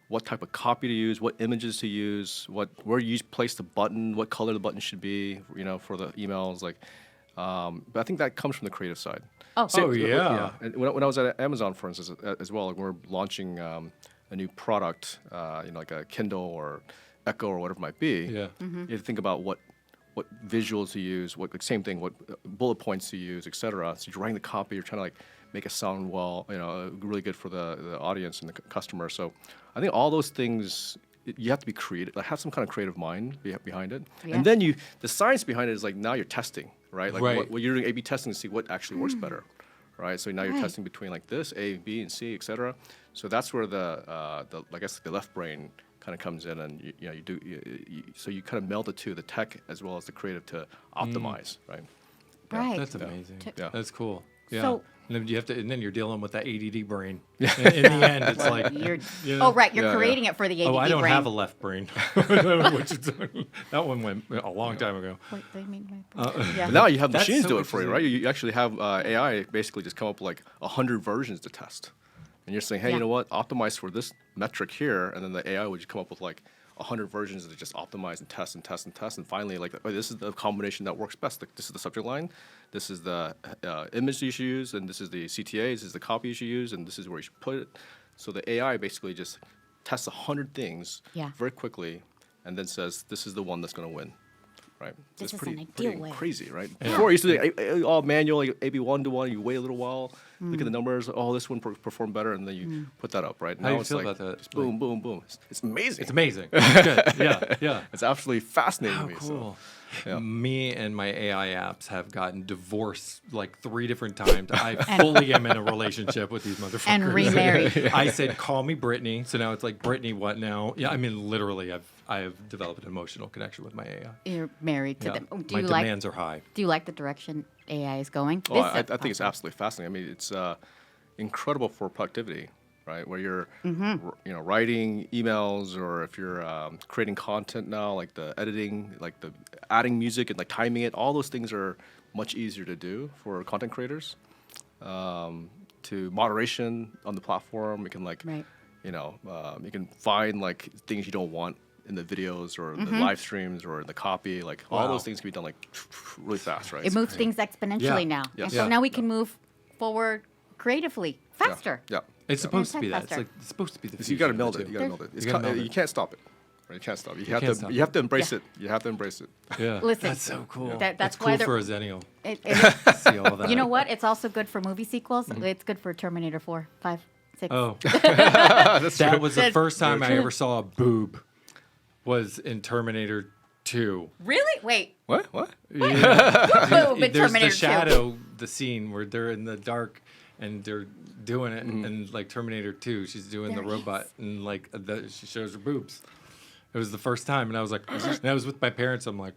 [SPEAKER 1] what type of copy to use, what images to use, where you place the button, what color the button should be, for the emails, like. But I think that comes from the creative side.
[SPEAKER 2] Yeah.
[SPEAKER 1] And when I was at Amazon, for instance, as well, like when we're launching a new product, like a Kindle or Echo or whatever it might be.
[SPEAKER 2] Yeah.
[SPEAKER 1] You have to think about what visuals to use, what same thing, what bullet points to use, etc. So you're writing the copy, you're trying to like make it sound well, really good for the audience and the customer. So I think all those things. You have to be creative, like have some kind of creative mind behind it, and then the science behind it is like now you're testing, right? Like what you're doing A/B testing to see what actually works better, right? So now you're testing between like this A, B, and C, etc. So that's where the I guess the left brain kind of comes in, and so you kind of meld the two, the tech as well as the creative to optimize, right?
[SPEAKER 3] Right.
[SPEAKER 2] That's amazing.
[SPEAKER 1] Yeah.
[SPEAKER 2] That's cool. Yeah.
[SPEAKER 3] So-
[SPEAKER 2] and then you're dealing with that ADD brain. In the end, it's like
[SPEAKER 3] You're
[SPEAKER 1] Yeah,
[SPEAKER 3] creating it for the ADD
[SPEAKER 2] oh, I don't
[SPEAKER 3] brain.
[SPEAKER 2] have a left brain. I don't know what you're talking. That one went a long time ago.
[SPEAKER 3] Wait, they mean
[SPEAKER 1] But now you have
[SPEAKER 2] That's
[SPEAKER 1] machines
[SPEAKER 2] so
[SPEAKER 1] do it for you,
[SPEAKER 2] interesting.
[SPEAKER 1] right? You actually have AI basically just come up with like 100 versions to test. And you're saying, hey,
[SPEAKER 3] Yeah.
[SPEAKER 1] you know what? Optimize for this metric here. And then the AI would just come up with like 100 versions that just optimize and test and test and test. And finally, like, oh, this is the combination that works best. Like, this is the subject line. This is the image you should use. And this is the CTA. This is the copy you should use. And this is where you should put it. So the AI basically just tests 100 things very quickly and then says, this is the one that's going to win. Right?
[SPEAKER 3] This
[SPEAKER 1] It's
[SPEAKER 3] is an
[SPEAKER 1] pretty
[SPEAKER 3] ideal way.
[SPEAKER 1] crazy, right? Before I used to do all manual, like AB 1 to 1. You wait a little while, look at the numbers. Oh, this one performed better, and then you put that up, right?
[SPEAKER 2] How do you
[SPEAKER 1] it's
[SPEAKER 2] feel
[SPEAKER 1] like
[SPEAKER 2] about that?
[SPEAKER 1] just boom, boom, boom. It's amazing.
[SPEAKER 2] It's amazing. It's good. Yeah, yeah.
[SPEAKER 1] It's absolutely fascinating to
[SPEAKER 2] Oh,
[SPEAKER 1] me.
[SPEAKER 2] cool.
[SPEAKER 1] Yeah.
[SPEAKER 2] Me and my AI apps have gotten divorced like 3 different times. I fully am in a relationship with these motherfuckers.
[SPEAKER 3] And remarried.
[SPEAKER 2] I said, call me Brittany. So now it's like, Brittany, what now? Yeah, I mean, literally, I have developed an emotional connection with my AI.
[SPEAKER 3] You're married to
[SPEAKER 2] Yeah.
[SPEAKER 3] them.
[SPEAKER 2] My demands are high.
[SPEAKER 3] Do you like the direction AI is going?
[SPEAKER 1] Well,
[SPEAKER 3] This
[SPEAKER 1] I
[SPEAKER 3] is
[SPEAKER 1] think it's
[SPEAKER 3] awesome.
[SPEAKER 1] absolutely fascinating. I mean, it's incredible for productivity, right? Where you're, writing emails, or if you're creating content now, like the editing, like the adding music and like timing it. All those things are much easier to do for content creators. To moderation on the platform, you can like,
[SPEAKER 3] Right.
[SPEAKER 1] you can find like things you don't want in the videos or the live streams or the copy. Like all those things can be done like really fast, right?
[SPEAKER 3] It moves things exponentially
[SPEAKER 2] Yeah.
[SPEAKER 3] now.
[SPEAKER 1] Yes.
[SPEAKER 3] And so
[SPEAKER 2] Yeah.
[SPEAKER 3] now we can move forward creatively, faster.
[SPEAKER 1] Yeah.
[SPEAKER 2] It's supposed to be that.
[SPEAKER 3] Faster.
[SPEAKER 2] It's supposed to be the
[SPEAKER 1] So
[SPEAKER 2] future.
[SPEAKER 1] you got to
[SPEAKER 2] of
[SPEAKER 1] meld
[SPEAKER 2] the
[SPEAKER 1] it.
[SPEAKER 2] two.
[SPEAKER 1] You got to meld it.
[SPEAKER 2] You gotta meld
[SPEAKER 1] You
[SPEAKER 2] it.
[SPEAKER 1] can't stop it. Right? You can't stop it. You
[SPEAKER 2] can't
[SPEAKER 1] have
[SPEAKER 2] stop
[SPEAKER 1] to. You have to embrace
[SPEAKER 3] Yeah.
[SPEAKER 1] it. You have to embrace it.
[SPEAKER 2] Yeah.
[SPEAKER 3] Listen,
[SPEAKER 2] That's so cool.
[SPEAKER 3] that's
[SPEAKER 2] it's
[SPEAKER 3] why
[SPEAKER 2] cool
[SPEAKER 3] they're-
[SPEAKER 2] for a Zennial.
[SPEAKER 3] It-
[SPEAKER 2] See all that.
[SPEAKER 3] you know what? It's also good for movie sequels. It's good for Terminator 4, 5, 6.
[SPEAKER 2] Oh, that was the
[SPEAKER 3] That's
[SPEAKER 2] first time I
[SPEAKER 3] true.
[SPEAKER 2] ever saw a boob. Was in Terminator 2.
[SPEAKER 3] Really? Wait.
[SPEAKER 1] What?
[SPEAKER 3] Boob in
[SPEAKER 2] There's
[SPEAKER 3] Terminator
[SPEAKER 2] the
[SPEAKER 3] 2.
[SPEAKER 2] shadow, the scene where they're in the dark and they're doing it, and like Terminator 2, she's doing
[SPEAKER 3] There
[SPEAKER 2] the
[SPEAKER 3] it
[SPEAKER 2] robot, and like she shows her boobs. It was the first time, and I was like, and I was with my parents. I'm like,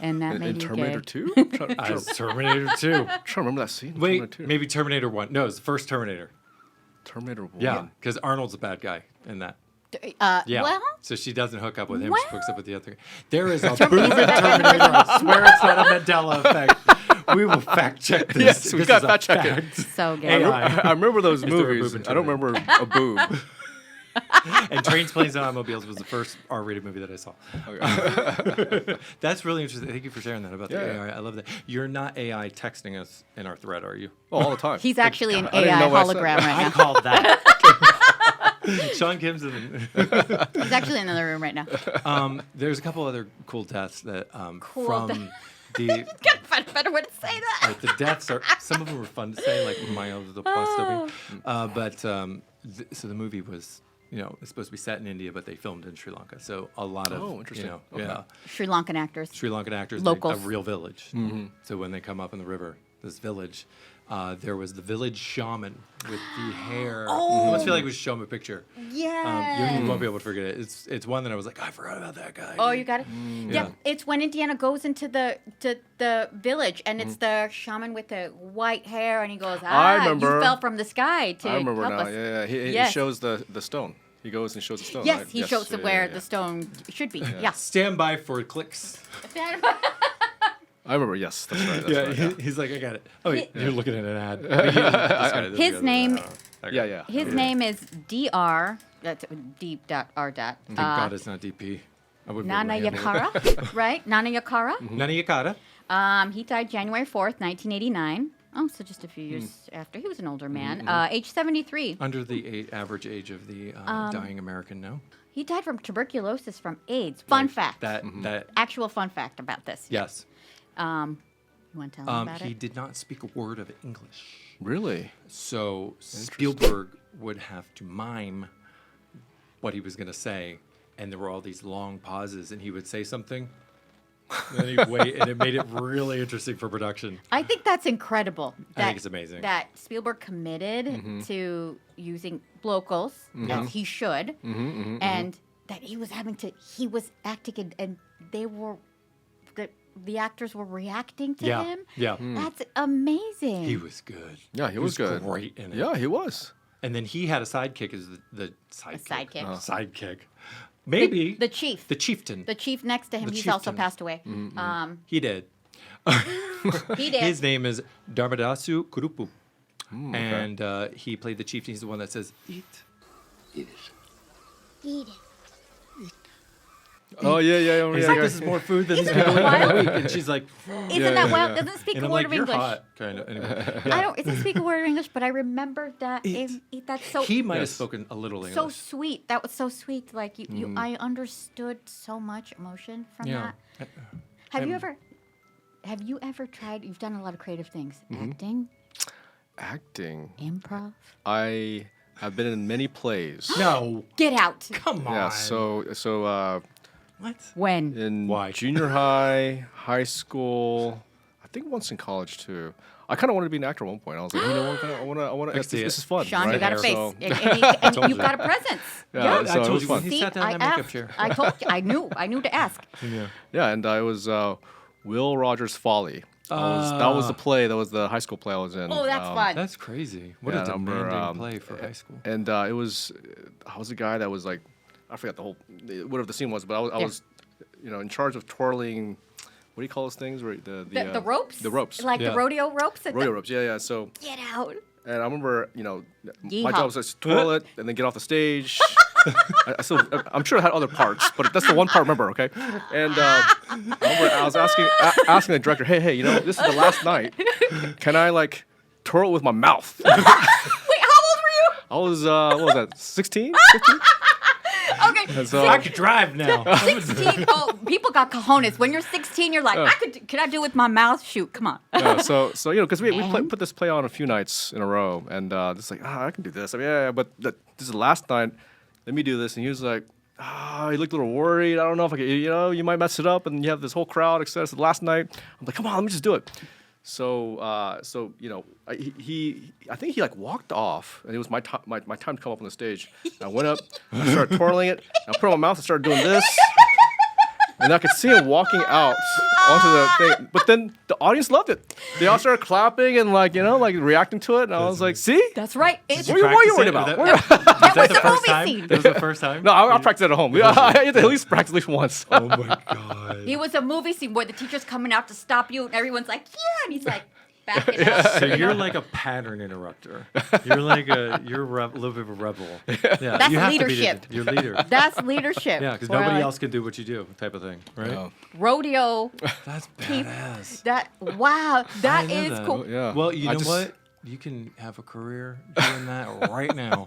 [SPEAKER 3] And that
[SPEAKER 1] In
[SPEAKER 3] made you
[SPEAKER 1] Terminator
[SPEAKER 3] gay.
[SPEAKER 1] 2? Trying
[SPEAKER 2] I was Terminator 2.
[SPEAKER 1] to remember that scene. in
[SPEAKER 2] Wait,
[SPEAKER 1] Terminator 2.
[SPEAKER 2] maybe Terminator 1. No, it's the first Terminator.
[SPEAKER 1] Terminator 1.
[SPEAKER 2] Yeah, because Arnold's a bad guy in that. Yeah.
[SPEAKER 3] Well,
[SPEAKER 2] So she doesn't hook up with him.
[SPEAKER 3] Well-
[SPEAKER 2] She hooks up with the other guy. There is a boob in Terminator. I swear it's not a Mandela effect. We will fact check this.
[SPEAKER 1] Yes, we
[SPEAKER 2] This
[SPEAKER 1] got
[SPEAKER 2] is a
[SPEAKER 1] fact check it.
[SPEAKER 2] fact.
[SPEAKER 3] so gay.
[SPEAKER 2] AI.
[SPEAKER 1] I remember those
[SPEAKER 2] Is there a
[SPEAKER 1] movies.
[SPEAKER 2] boob in
[SPEAKER 1] I don't remember a boob.
[SPEAKER 2] And Trains, Planes, and Automobiles was the first R-rated movie that I saw. That's really interesting. Thank you for sharing that about the AI. I love that. You're not AI texting us in our thread, are you?
[SPEAKER 1] Oh, all the time.
[SPEAKER 3] He's actually an
[SPEAKER 1] I didn't
[SPEAKER 3] AI
[SPEAKER 1] know what I said.
[SPEAKER 3] hologram right
[SPEAKER 2] I
[SPEAKER 3] now.
[SPEAKER 2] called that. Sean Kim's in.
[SPEAKER 3] He's actually in another room right now.
[SPEAKER 2] There's a couple other cool deaths that
[SPEAKER 3] Cool
[SPEAKER 2] from
[SPEAKER 3] death.
[SPEAKER 2] the.
[SPEAKER 3] Gotta find a better way to say that.
[SPEAKER 2] Right, the deaths are some of them were fun to say, like Maya the Plus but so the movie was, it's supposed to be set in India, but they filmed in Sri Lanka. So a lot of
[SPEAKER 1] interesting.
[SPEAKER 3] Sri Lankan actors.
[SPEAKER 2] Sri Lankan actors,
[SPEAKER 3] Locals.
[SPEAKER 2] a real village. So when they come up in the river, this village, there was the village shaman with the hair. I must feel like we should show him a picture.
[SPEAKER 3] Yeah.
[SPEAKER 2] You won't be able to forget it. It's one that I was like, I forgot about that guy.
[SPEAKER 3] Oh, you got it.
[SPEAKER 2] Yeah.
[SPEAKER 3] It's when Indiana goes into the village, and it's the shaman with the white hair, and he goes,
[SPEAKER 1] I remember.
[SPEAKER 3] You fell from the sky to
[SPEAKER 1] I remember
[SPEAKER 3] help
[SPEAKER 1] now.
[SPEAKER 3] us.
[SPEAKER 1] Yeah. He
[SPEAKER 3] Yes.
[SPEAKER 1] shows the stone. He goes and shows the stone.
[SPEAKER 3] Yes,
[SPEAKER 1] right?
[SPEAKER 3] he shows where the
[SPEAKER 1] yeah.
[SPEAKER 3] stone should be. Yeah.
[SPEAKER 2] Stand by for clicks.
[SPEAKER 1] I remember. Yes, that's right. That's right.
[SPEAKER 2] He's like, I got it. Oh, wait, you're looking at an ad. This guy.
[SPEAKER 3] His name.
[SPEAKER 1] Yeah.
[SPEAKER 3] His name is Dr. That's D.R.
[SPEAKER 2] Thank God it's not DP. I wouldn't be able to handle it.
[SPEAKER 3] Nanayakkara, right? Nanayakkara.
[SPEAKER 2] Nanayakkara.
[SPEAKER 3] He died January 4th, 1989. Oh, so just a few years after. He was an older man, age 73.
[SPEAKER 2] Under the average age of the dying American, no?
[SPEAKER 3] He died from tuberculosis from AIDS. Fun fact.
[SPEAKER 2] That
[SPEAKER 3] Actual fun fact about this.
[SPEAKER 2] yes.
[SPEAKER 3] You want to tell him about
[SPEAKER 2] He
[SPEAKER 3] it?
[SPEAKER 2] did not speak a word of English.
[SPEAKER 1] Really?
[SPEAKER 2] So Spielberg would have to mime what he was going to say, and there were all these long pauses, and he would say something, and then he'd wait, and it made it really interesting for production.
[SPEAKER 3] I think that's incredible.
[SPEAKER 2] I think it's amazing.
[SPEAKER 3] That Spielberg committed to using locals, as he should, and that he was acting, and they were, the actors were reacting to him.
[SPEAKER 2] Yeah.
[SPEAKER 3] That's amazing.
[SPEAKER 2] He was good.
[SPEAKER 1] Yeah, he was good.
[SPEAKER 2] Great in it.
[SPEAKER 1] Yeah, he was.
[SPEAKER 2] And then he had a sidekick as the sidekick.
[SPEAKER 3] sidekick.
[SPEAKER 2] Sidekick. Maybe.
[SPEAKER 3] The chief.
[SPEAKER 2] The chieftain.
[SPEAKER 3] The chief next to him,
[SPEAKER 2] The
[SPEAKER 3] he's also
[SPEAKER 2] chieftain.
[SPEAKER 3] passed away.
[SPEAKER 2] He did.
[SPEAKER 3] He did.
[SPEAKER 2] His name is Dharmadasa Kuruppu. And he played the chieftain. He's the one that says, eat.
[SPEAKER 7] Eat it.
[SPEAKER 3] Eat it.
[SPEAKER 1] Oh yeah.
[SPEAKER 2] He's like, this is more food than these people eat in a week. And she's like,
[SPEAKER 3] Isn't that wild? Doesn't speak
[SPEAKER 2] and
[SPEAKER 3] a
[SPEAKER 2] I'm
[SPEAKER 3] word
[SPEAKER 2] like,
[SPEAKER 3] of
[SPEAKER 2] you're
[SPEAKER 3] English.
[SPEAKER 2] hot. Kind of. Anyway.
[SPEAKER 3] I don't. It doesn't speak a word of English, but I remember that. That's so.
[SPEAKER 2] He might have spoken a little English.
[SPEAKER 3] So sweet. That was so sweet. Like I understood so much emotion from that. Have you ever tried? You've done a lot of creative things.
[SPEAKER 1] Acting.
[SPEAKER 3] Improv.
[SPEAKER 1] I have been in many plays.
[SPEAKER 2] No.
[SPEAKER 3] Get out.
[SPEAKER 2] Come on.
[SPEAKER 1] Yeah. So
[SPEAKER 2] What?
[SPEAKER 3] When?
[SPEAKER 1] in
[SPEAKER 2] Why?
[SPEAKER 1] junior high, high school, I think once in college too. I kind of wanted to be an actor at one point. I was like, I want to. This is fun.
[SPEAKER 3] Sean,
[SPEAKER 1] right?
[SPEAKER 3] you got a face,
[SPEAKER 1] So,
[SPEAKER 3] and you've got a presence.
[SPEAKER 1] Yeah, so
[SPEAKER 2] I
[SPEAKER 1] it
[SPEAKER 2] told
[SPEAKER 1] was
[SPEAKER 2] you
[SPEAKER 1] fun.
[SPEAKER 2] when he sat down in that makeup chair.
[SPEAKER 3] I told you. I knew to ask.
[SPEAKER 1] Yeah, and I was Will Rogers' Folly. That was the play. That was the high school play I was in.
[SPEAKER 3] Oh, that's fun.
[SPEAKER 2] That's crazy. What
[SPEAKER 1] Yeah,
[SPEAKER 2] a
[SPEAKER 1] I remember,
[SPEAKER 2] demanding play for high school.
[SPEAKER 1] And I was a guy that was like, I forgot whatever the scene was, but I was, in charge of twirling. What do you call those things? Where
[SPEAKER 3] The ropes.
[SPEAKER 1] The ropes.
[SPEAKER 3] Like
[SPEAKER 2] Yeah.
[SPEAKER 3] the rodeo ropes.
[SPEAKER 1] Rodeo ropes. Yeah. So.
[SPEAKER 3] Get out.
[SPEAKER 1] And I remember, my
[SPEAKER 3] Yeehaw.
[SPEAKER 1] job was to twirl it and then get off the stage. I'm sure it had other parts, but that's the one part I remember, okay? And I remember I was asking the director, hey, this is the last night. Can I, twirl it with my mouth?
[SPEAKER 3] Wait, how old were you?
[SPEAKER 1] I was, what was that, 16? 15?
[SPEAKER 3] Okay.
[SPEAKER 1] And so,
[SPEAKER 2] I could drive now.
[SPEAKER 3] 16. Oh, people got cojones. When you're 16, you're like, could I do it with my mouth? Shoot, come on.
[SPEAKER 1] so because we
[SPEAKER 3] And?
[SPEAKER 1] put this play on a few nights in a row, and it's like, I can do this. I mean, yeah, but this is the last night. Let me do this. And he was like, he looked a little worried. I don't know if I could, you might mess it up, and you have this whole crowd, etc. It's the last night. I'm like, come on, let me just do it. So I think he walked off, and it was my time to come up on the stage. I went up, I started twirling it, I put it on my mouth and started doing this. And I could see him walking out onto the thing. But then the audience loved it. They all started clapping and reacting to it. And I was like, see?
[SPEAKER 3] That's right. It's,
[SPEAKER 1] What are you worried about?
[SPEAKER 2] That
[SPEAKER 3] was
[SPEAKER 2] the
[SPEAKER 3] the
[SPEAKER 2] first
[SPEAKER 3] movie
[SPEAKER 2] time?
[SPEAKER 3] scene.
[SPEAKER 2] That was the first time?
[SPEAKER 1] No, I'll practice it at home. I have to at least practice at least once.
[SPEAKER 2] Oh my God.
[SPEAKER 3] it was a movie scene where the teacher's coming out to stop you, and everyone's like, yeah. And he's like, Back it up.
[SPEAKER 2] So you're like a pattern interrupter. You're a little bit of a rebel. Yeah,
[SPEAKER 3] That's
[SPEAKER 2] you have
[SPEAKER 3] leadership.
[SPEAKER 2] To be you're leader.
[SPEAKER 3] That's leadership.
[SPEAKER 2] Yeah, because
[SPEAKER 3] Or
[SPEAKER 2] nobody
[SPEAKER 3] like
[SPEAKER 2] else can do what you do, type of thing, right?
[SPEAKER 1] Oh.
[SPEAKER 3] rodeo.
[SPEAKER 2] That's badass.
[SPEAKER 3] Wow, that
[SPEAKER 2] I know
[SPEAKER 3] is
[SPEAKER 2] that.
[SPEAKER 3] cool.
[SPEAKER 1] Yeah.
[SPEAKER 2] Well, you
[SPEAKER 1] I
[SPEAKER 2] know
[SPEAKER 1] just-
[SPEAKER 2] what? You can have a career doing that right now.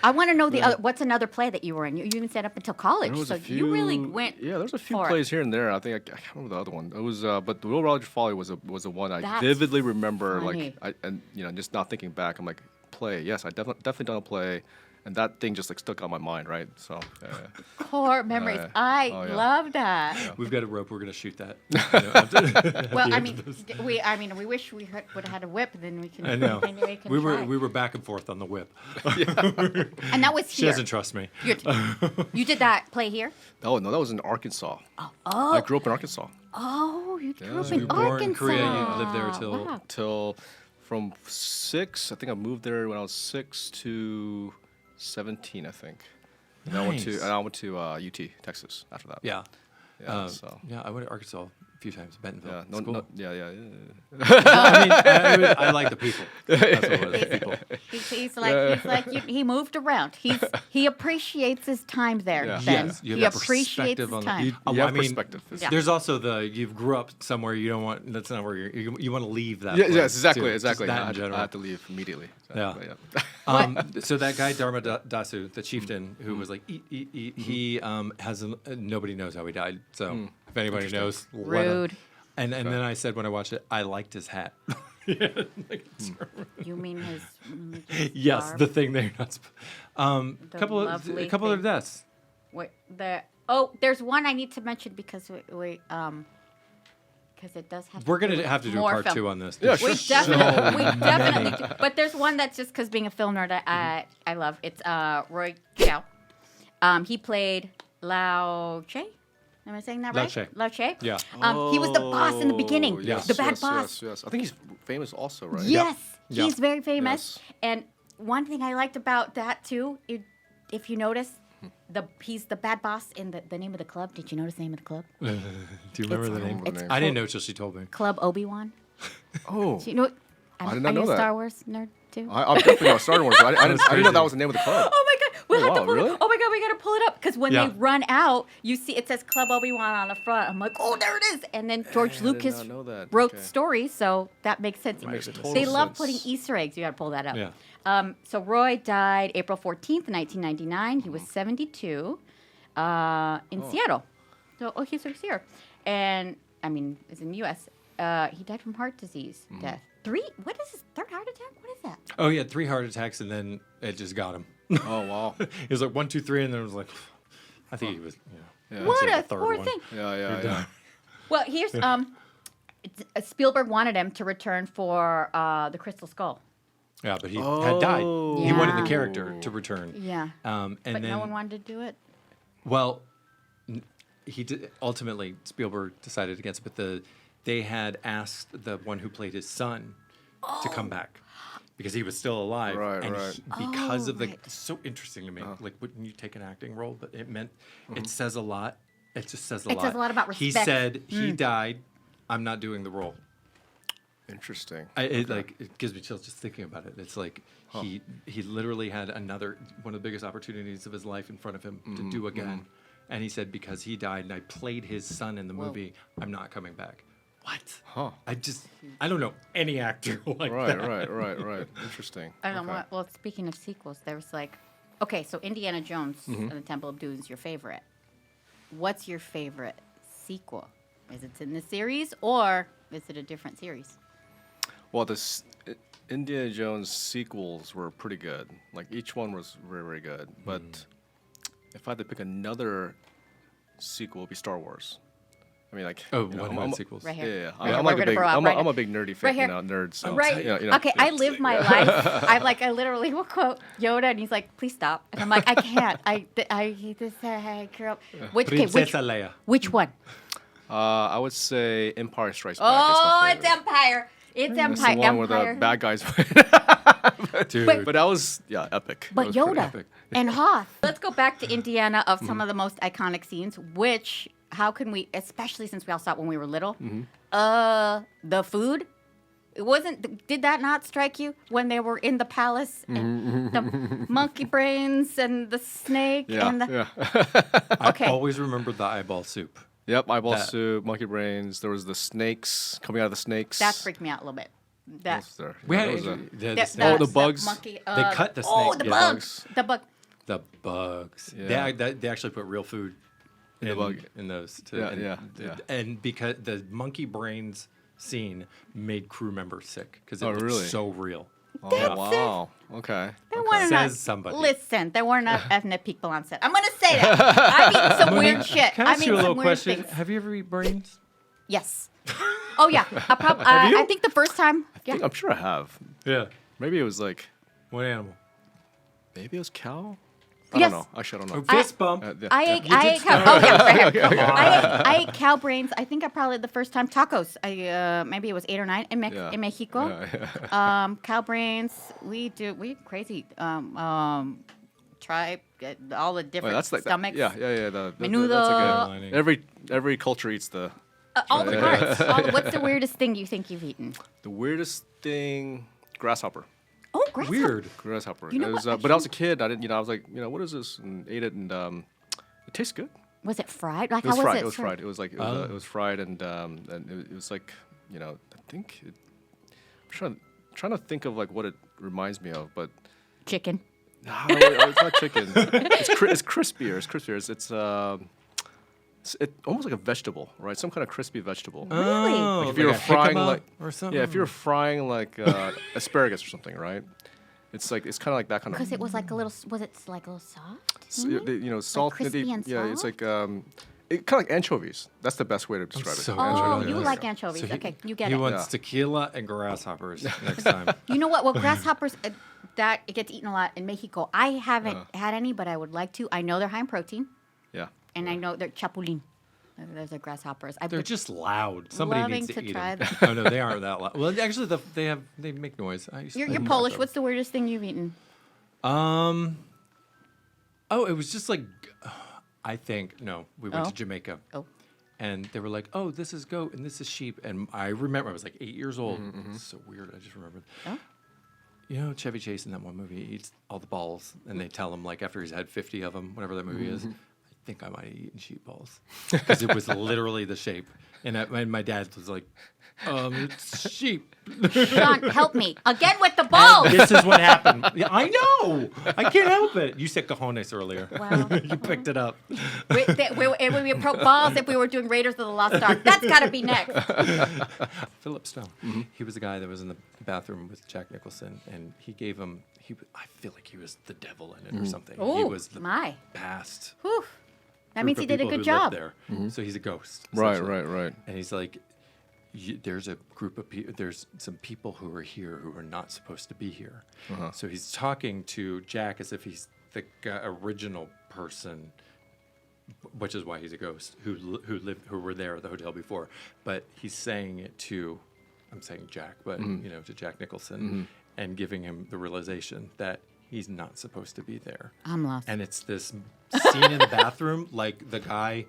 [SPEAKER 3] I want to know the other. What's another play that you were in? You even said up until college,
[SPEAKER 1] There was
[SPEAKER 3] so
[SPEAKER 1] a few,
[SPEAKER 3] you really went.
[SPEAKER 1] Yeah, there was a few
[SPEAKER 3] for it.
[SPEAKER 1] plays here and there. I think I can't remember the other one. It was, but the Will Rogers Folly was a one I
[SPEAKER 3] That's
[SPEAKER 1] vividly remember.
[SPEAKER 3] funny.
[SPEAKER 1] Just not thinking back, I'm like, play. Yes, I definitely done a play, and that thing just like stuck on my mind, right? So.
[SPEAKER 3] Core memories.
[SPEAKER 1] yeah.
[SPEAKER 3] I
[SPEAKER 1] Oh, yeah.
[SPEAKER 3] love that.
[SPEAKER 2] We've got a rope. We're gonna shoot that.
[SPEAKER 3] Well, we wish we would have had a whip, then we can.
[SPEAKER 2] I know.
[SPEAKER 3] then we can
[SPEAKER 2] We
[SPEAKER 3] try.
[SPEAKER 2] were back and forth on the whip.
[SPEAKER 3] And that was
[SPEAKER 2] She
[SPEAKER 3] here.
[SPEAKER 2] doesn't trust me.
[SPEAKER 3] You did that play here?
[SPEAKER 1] Oh no, that was in Arkansas.
[SPEAKER 3] Oh.
[SPEAKER 1] I grew up in Arkansas
[SPEAKER 3] Oh, you grew up
[SPEAKER 2] You
[SPEAKER 3] in
[SPEAKER 2] were born in
[SPEAKER 3] Arkansas.
[SPEAKER 2] Korea. You lived there till.
[SPEAKER 3] Wow.
[SPEAKER 1] till from 6. I think I moved there when I was 6 to 17. I think. And I went
[SPEAKER 2] Nice.
[SPEAKER 1] to UT, Texas after that.
[SPEAKER 2] Yeah.
[SPEAKER 1] Yeah. So.
[SPEAKER 2] Yeah, I went to Arkansas a few times. Bentonville.
[SPEAKER 1] Yeah.
[SPEAKER 2] It's cool.
[SPEAKER 1] Yeah.
[SPEAKER 2] I mean, I like the people. That's what it was. The people.
[SPEAKER 3] He moved around. He appreciates his time there.
[SPEAKER 1] Yeah.
[SPEAKER 3] Ben.
[SPEAKER 2] Yes, you
[SPEAKER 3] he
[SPEAKER 2] have
[SPEAKER 3] appreciates
[SPEAKER 2] perspective
[SPEAKER 3] his
[SPEAKER 2] on
[SPEAKER 3] time.
[SPEAKER 2] You,
[SPEAKER 1] You have
[SPEAKER 2] I mean,
[SPEAKER 1] perspective.
[SPEAKER 3] Yeah.
[SPEAKER 2] There's also you grew up somewhere you don't want. That's not where you want to leave that.
[SPEAKER 1] Yeah,
[SPEAKER 2] place,
[SPEAKER 1] yes, exactly,
[SPEAKER 2] too. Just
[SPEAKER 1] exactly.
[SPEAKER 2] that
[SPEAKER 1] I
[SPEAKER 2] in
[SPEAKER 1] had,
[SPEAKER 2] general.
[SPEAKER 1] I had to leave immediately. So,
[SPEAKER 2] Yeah.
[SPEAKER 1] but
[SPEAKER 2] So that guy Dharmadasa, the chieftain, who was like, he has nobody knows how he died. So if anybody knows, let him.
[SPEAKER 3] Rude.
[SPEAKER 2] And then I said when I watched it, I liked his hat.
[SPEAKER 3] You mean his?
[SPEAKER 2] Yes,
[SPEAKER 3] garb?
[SPEAKER 2] the thing they're not.
[SPEAKER 3] The
[SPEAKER 2] A couple
[SPEAKER 3] lovely
[SPEAKER 2] of
[SPEAKER 3] thing.
[SPEAKER 2] deaths.
[SPEAKER 3] Wait, there's one I need to mention because because it does have.
[SPEAKER 2] We're
[SPEAKER 3] to do
[SPEAKER 2] gonna
[SPEAKER 3] with
[SPEAKER 2] have to do a
[SPEAKER 3] more
[SPEAKER 2] part
[SPEAKER 3] film.
[SPEAKER 2] 2 on this.
[SPEAKER 1] Yeah,
[SPEAKER 3] We
[SPEAKER 1] sure.
[SPEAKER 3] definitely do. But there's one that's just because being a film nerd, I love. It's Roy Chow. He played Lao Che. Am I saying that
[SPEAKER 2] Lao
[SPEAKER 3] right?
[SPEAKER 2] Che.
[SPEAKER 3] Lao Che.
[SPEAKER 2] Yeah.
[SPEAKER 3] He was the boss in the beginning.
[SPEAKER 1] Oh, yes,
[SPEAKER 3] the bad
[SPEAKER 1] yes,
[SPEAKER 3] boss.
[SPEAKER 1] Yes. I think he's famous also, right?
[SPEAKER 3] Yes,
[SPEAKER 2] Yep.
[SPEAKER 3] he's very famous.
[SPEAKER 1] Yes.
[SPEAKER 3] And one thing I liked about that too, if you notice, he's the bad boss in the name of the club. Did you notice the name of the club?
[SPEAKER 2] Do you remember the name?
[SPEAKER 3] It's
[SPEAKER 2] I didn't know till she told me.
[SPEAKER 3] Club Obi-Wan.
[SPEAKER 1] Oh.
[SPEAKER 3] Do you know?
[SPEAKER 1] I did not
[SPEAKER 3] are
[SPEAKER 1] know
[SPEAKER 3] you a
[SPEAKER 1] that.
[SPEAKER 3] Star Wars nerd too?
[SPEAKER 1] I'm definitely on Star Wars. I didn't know
[SPEAKER 2] crazy.
[SPEAKER 1] that was the name of the club.
[SPEAKER 3] Oh my god, we'll
[SPEAKER 1] Oh,
[SPEAKER 3] have to
[SPEAKER 1] wow,
[SPEAKER 3] pull
[SPEAKER 1] really?
[SPEAKER 3] it. Oh my god, we gotta pull it up because when
[SPEAKER 2] Yeah.
[SPEAKER 3] they run out, you see it says Club Obi-Wan on the front. I'm like, oh, there it is. And then George
[SPEAKER 1] I did
[SPEAKER 3] Lucas
[SPEAKER 1] not know that.
[SPEAKER 3] wrote
[SPEAKER 1] Okay.
[SPEAKER 3] the story, so that makes sense.
[SPEAKER 1] makes total
[SPEAKER 3] They love
[SPEAKER 1] sense.
[SPEAKER 3] putting Easter eggs. You gotta pull that up.
[SPEAKER 2] Yeah.
[SPEAKER 3] So Roy died April 14th, 1999. He was 72 in Seattle. So, he's here. And, I mean, it's in the U.S. He died from heart disease death. What is his third heart attack? What is that?
[SPEAKER 2] Oh, he had 3 heart attacks, and then it just got him.
[SPEAKER 1] Oh wow.
[SPEAKER 2] It was like 1, 2, 3, and then it was like, I think he was.
[SPEAKER 1] Yeah.
[SPEAKER 3] What
[SPEAKER 2] the
[SPEAKER 3] a
[SPEAKER 2] third
[SPEAKER 3] poor
[SPEAKER 2] one.
[SPEAKER 3] thing.
[SPEAKER 1] Yeah.
[SPEAKER 3] Well, here's Spielberg wanted him to return for the Crystal Skull.
[SPEAKER 2] Yeah, but he had died. He wanted
[SPEAKER 3] Yeah.
[SPEAKER 2] the character to return.
[SPEAKER 3] Yeah.
[SPEAKER 2] And
[SPEAKER 3] But
[SPEAKER 2] then,
[SPEAKER 3] no one wanted to do it.
[SPEAKER 2] well, he did. Ultimately, Spielberg decided against it. But they had asked the one who played his son to come back because he was still alive.
[SPEAKER 1] Right,
[SPEAKER 2] and
[SPEAKER 1] right.
[SPEAKER 2] Because of the,
[SPEAKER 3] right.
[SPEAKER 2] it's so interesting to me. Like, wouldn't you take an acting role? But it meant it says a lot. It just says a lot.
[SPEAKER 3] It says a lot about
[SPEAKER 2] He
[SPEAKER 3] respect.
[SPEAKER 2] said he died. I'm not doing the role.
[SPEAKER 1] Interesting.
[SPEAKER 2] It gives me chills just thinking about it. It's like he literally had one of the biggest opportunities of his life in front of him to do again, and he said because he died and I played his son in the movie, I'm not coming back. What?
[SPEAKER 1] Huh.
[SPEAKER 2] I don't know any actor like that.
[SPEAKER 1] Right. Interesting.
[SPEAKER 3] I don't know
[SPEAKER 1] Okay.
[SPEAKER 3] what. Well, speaking of sequels, there's okay, so Indiana Jones and the Temple of Doom is your favorite. What's your favorite sequel? Is it in the series or is it a different series?
[SPEAKER 1] Well, Indiana Jones sequels were pretty good. Like each one was very, very good. But if I had to pick another sequel, it'd be Star Wars. I mean, like
[SPEAKER 2] one sequels.
[SPEAKER 3] Right here.
[SPEAKER 1] Yeah.
[SPEAKER 3] Right here.
[SPEAKER 1] I'm
[SPEAKER 3] We're
[SPEAKER 1] like a
[SPEAKER 3] gonna
[SPEAKER 1] big.
[SPEAKER 3] throw out
[SPEAKER 1] I'm,
[SPEAKER 3] right
[SPEAKER 1] a, I'm
[SPEAKER 3] now.
[SPEAKER 1] a big nerdy
[SPEAKER 3] Right
[SPEAKER 1] fan,
[SPEAKER 3] here.
[SPEAKER 1] nerd. So,
[SPEAKER 3] Right.
[SPEAKER 1] you know,
[SPEAKER 3] Okay, I live my life. I literally will quote Yoda, and he's like, "Please stop," and I'm like, "I can't. I hate this. I grew up."
[SPEAKER 2] Princesa Leia.
[SPEAKER 3] Which one?
[SPEAKER 1] I would say Empire Strikes Back.
[SPEAKER 3] Oh,
[SPEAKER 1] is
[SPEAKER 3] it's
[SPEAKER 1] my favorite.
[SPEAKER 3] Empire. It's
[SPEAKER 1] That's
[SPEAKER 3] Empire.
[SPEAKER 1] the one where
[SPEAKER 3] Empire.
[SPEAKER 1] the bad guys win.
[SPEAKER 2] Dude.
[SPEAKER 1] But that was epic. That
[SPEAKER 3] But
[SPEAKER 1] was pretty
[SPEAKER 3] Yoda
[SPEAKER 1] epic.
[SPEAKER 3] and Hoth. Let's go back to Indiana of some of the most iconic scenes. How can we, especially since we all saw it when we were little, the food. It wasn't. Did that not strike you when they were in the palace and the monkey brains and the snake and the?
[SPEAKER 1] Yeah.
[SPEAKER 3] Okay.
[SPEAKER 2] I always remembered the eyeball soup.
[SPEAKER 1] Yep. Eyeball soup, monkey brains. There was the snakes coming out of the snakes.
[SPEAKER 3] That freaked me out a little bit. That.
[SPEAKER 1] What's there?
[SPEAKER 2] We
[SPEAKER 1] Yeah,
[SPEAKER 2] had
[SPEAKER 1] there was
[SPEAKER 2] the
[SPEAKER 1] the bugs.
[SPEAKER 3] monkey,
[SPEAKER 2] They cut the snake.
[SPEAKER 3] Oh, the
[SPEAKER 2] yeah.
[SPEAKER 3] bugs. The bug.
[SPEAKER 2] The bugs.
[SPEAKER 1] Yeah.
[SPEAKER 2] They actually put real food in,
[SPEAKER 1] bug.
[SPEAKER 2] in those.
[SPEAKER 1] Yeah,
[SPEAKER 2] and, and because the monkey brains scene made crew members sick because it
[SPEAKER 1] Oh,
[SPEAKER 2] looked
[SPEAKER 1] really?
[SPEAKER 2] so real.
[SPEAKER 1] Oh,
[SPEAKER 3] That's
[SPEAKER 1] wow. Okay.
[SPEAKER 3] There weren't
[SPEAKER 2] Says
[SPEAKER 3] enough.
[SPEAKER 2] somebody.
[SPEAKER 3] Listen, there weren't enough ethnic people on set. I'm gonna say that. I've eaten some weird shit.
[SPEAKER 2] Can I
[SPEAKER 3] I've
[SPEAKER 2] ask you
[SPEAKER 3] eaten
[SPEAKER 2] a little
[SPEAKER 3] some weird
[SPEAKER 2] question?
[SPEAKER 3] things.
[SPEAKER 2] Have you ever eaten brains?
[SPEAKER 3] Yes. Oh yeah. I think the first time. Yeah.
[SPEAKER 1] I'm sure I have.
[SPEAKER 2] Yeah.
[SPEAKER 1] Maybe it was like,
[SPEAKER 2] What animal?
[SPEAKER 1] maybe it was cow? I
[SPEAKER 3] Yes.
[SPEAKER 1] don't know. Actually, I don't know.
[SPEAKER 2] Fist bump.
[SPEAKER 1] Yeah.
[SPEAKER 3] I ate cow. Oh yeah, for him. I ate cow brains. I think I probably the first time tacos. Maybe it was 8 or 9 in
[SPEAKER 1] Yeah.
[SPEAKER 3] in Mexico.
[SPEAKER 1] Yeah.
[SPEAKER 3] Cow brains. We crazy. Try all the
[SPEAKER 1] Wait,
[SPEAKER 3] different
[SPEAKER 1] that's like
[SPEAKER 3] stomachs.
[SPEAKER 1] Yeah.
[SPEAKER 3] Menudo.
[SPEAKER 1] That's
[SPEAKER 2] Lining.
[SPEAKER 1] like every culture eats the.
[SPEAKER 3] All the parts. What's the weirdest thing you think you've eaten?
[SPEAKER 1] The weirdest thing, grasshopper.
[SPEAKER 3] Oh, grasshopper.
[SPEAKER 2] Weird.
[SPEAKER 1] Grasshopper.
[SPEAKER 3] You know
[SPEAKER 1] It was,
[SPEAKER 3] what,
[SPEAKER 1] but I was a kid. I didn't. I was like, what is this? And ate it, and it tastes good.
[SPEAKER 3] Was it fried? Like
[SPEAKER 1] It was
[SPEAKER 3] how
[SPEAKER 1] fried.
[SPEAKER 3] was it?
[SPEAKER 1] It was fried. It was like
[SPEAKER 2] Oh.
[SPEAKER 1] it was fried, and it was like I think. I'm trying to think of like what it reminds me of, but
[SPEAKER 3] Chicken.
[SPEAKER 1] no, it's not chicken. It's crispier. It's crispier. It's almost like a vegetable, right? Some kind of crispy vegetable.
[SPEAKER 3] Really?
[SPEAKER 2] Oh,
[SPEAKER 1] Like if you were
[SPEAKER 2] a
[SPEAKER 1] frying
[SPEAKER 2] jicama
[SPEAKER 1] like
[SPEAKER 2] or something.
[SPEAKER 1] yeah, if you were frying like asparagus or something, right? It's kind of like that kind of.
[SPEAKER 3] Because it was like a little. Was it like a little soft?
[SPEAKER 1] Salt.
[SPEAKER 3] crispy and
[SPEAKER 1] yeah, it's
[SPEAKER 3] soft?
[SPEAKER 1] like it kind of like anchovies. That's the best way to describe it.
[SPEAKER 2] so
[SPEAKER 3] Oh,
[SPEAKER 2] Anchovies.
[SPEAKER 3] you
[SPEAKER 2] Yeah.
[SPEAKER 3] like anchovies. Okay, you get
[SPEAKER 2] He
[SPEAKER 3] it.
[SPEAKER 2] wants
[SPEAKER 1] Yeah.
[SPEAKER 2] tequila and grasshoppers next time.
[SPEAKER 3] You know what? Well, grasshoppers, that it gets eaten a lot in Mexico. I haven't had any, but I would like to. I know they're high in protein,
[SPEAKER 1] Yeah.
[SPEAKER 3] and I know they're chapulín. Those are grasshoppers. I've
[SPEAKER 2] They're
[SPEAKER 3] been
[SPEAKER 2] just loud. Somebody
[SPEAKER 3] loving
[SPEAKER 2] needs to
[SPEAKER 3] to
[SPEAKER 2] eat
[SPEAKER 3] try
[SPEAKER 2] them.
[SPEAKER 3] them.
[SPEAKER 2] Oh no, they aren't that loud. Well, actually, they make noise.
[SPEAKER 3] You're Polish. What's the weirdest thing you've eaten?
[SPEAKER 2] Oh, it was just like, I think we went to Jamaica.
[SPEAKER 3] Oh.
[SPEAKER 2] And they were like, "Oh, this is goat and this is sheep." And I remember I was like 8 years old. It's so weird. I just remembered.
[SPEAKER 3] Oh.
[SPEAKER 2] You know, Chevy Chase in that one movie he eats all the balls, and they tell him like after he's had 50 of them, whatever that movie is. I think I might have eaten sheep balls because it was literally the shape. And my dad was like, it's sheep.
[SPEAKER 3] Sean, help me again with the balls.
[SPEAKER 2] This is what happened. Yeah, I know. I can't help it. You said cojones earlier.
[SPEAKER 3] Wow.
[SPEAKER 2] You picked it up.
[SPEAKER 3] It would be balls if we were doing Raiders of the Lost Ark. That's got to be next.
[SPEAKER 2] Philip Stone. He was the guy that was in the bathroom with Jack Nicholson, and he gave him. I feel like he was the devil in it or something. He
[SPEAKER 3] Oh,
[SPEAKER 2] was the
[SPEAKER 3] my.
[SPEAKER 2] past.
[SPEAKER 3] Whew. That means he
[SPEAKER 2] group
[SPEAKER 3] did a
[SPEAKER 2] of
[SPEAKER 3] good
[SPEAKER 2] people who lived
[SPEAKER 3] job.
[SPEAKER 2] there. So he's a ghost.
[SPEAKER 1] Right.
[SPEAKER 2] essentially.
[SPEAKER 1] Right.
[SPEAKER 2] And he's like, there's a group of people. There's some people who are here who are not supposed to be here. So he's talking to Jack as if he's the original person, which is why he's a ghost who were there at the hotel before. But he's saying it to, I'm saying Jack, but to Jack Nicholson, and giving him the realization that he's not supposed to be there.
[SPEAKER 3] I'm lost.
[SPEAKER 2] And it's this scene in the bathroom, like the guy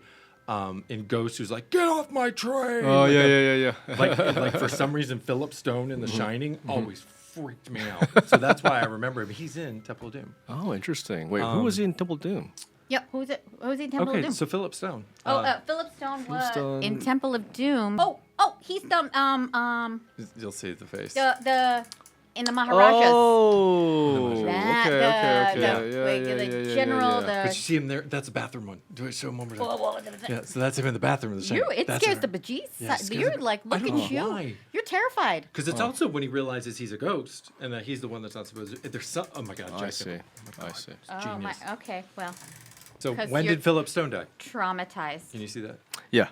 [SPEAKER 2] in Ghost who's like, "Get off my train!"
[SPEAKER 1] Oh
[SPEAKER 2] Like
[SPEAKER 1] yeah.
[SPEAKER 2] like for some reason, Philip Stone in The Shining always freaked me out. So that's why I remember him. He's in Temple of Doom.
[SPEAKER 1] Oh, interesting. Wait, who was he in Temple Doom?
[SPEAKER 3] Yep. Who's it? Who's he in Temple of
[SPEAKER 2] Okay,
[SPEAKER 3] Doom?
[SPEAKER 2] so Philip Stone.
[SPEAKER 3] Philip Stone was
[SPEAKER 1] Stone.
[SPEAKER 3] in Temple of Doom. Oh, he's the
[SPEAKER 2] You'll see the face.
[SPEAKER 3] the in the Maharajas.
[SPEAKER 1] Oh,
[SPEAKER 3] That,
[SPEAKER 1] okay.
[SPEAKER 3] the general,
[SPEAKER 2] But you
[SPEAKER 3] the.
[SPEAKER 2] see him there. That's the bathroom one. Do I show him over there? Yeah, so that's him in the bathroom of The Shining.
[SPEAKER 3] It
[SPEAKER 2] That's
[SPEAKER 3] scares
[SPEAKER 2] her.
[SPEAKER 3] the bejesus.
[SPEAKER 2] Yeah, it scares
[SPEAKER 3] You're
[SPEAKER 2] the-
[SPEAKER 3] like,
[SPEAKER 2] I
[SPEAKER 3] look
[SPEAKER 2] don't
[SPEAKER 3] at
[SPEAKER 2] know
[SPEAKER 3] you.
[SPEAKER 2] why.
[SPEAKER 3] You're terrified.
[SPEAKER 2] Because it's also when he realizes he's a ghost and that he's the one that's not supposed to. There's some. Oh my God, Jack
[SPEAKER 1] I see. I see.
[SPEAKER 3] Oh my.
[SPEAKER 2] Genius.
[SPEAKER 3] Okay. Well,
[SPEAKER 2] So
[SPEAKER 3] 'cause
[SPEAKER 2] when
[SPEAKER 3] you're-
[SPEAKER 2] did Philip Stone die?
[SPEAKER 3] traumatized.
[SPEAKER 2] Can you see that?
[SPEAKER 1] Yeah.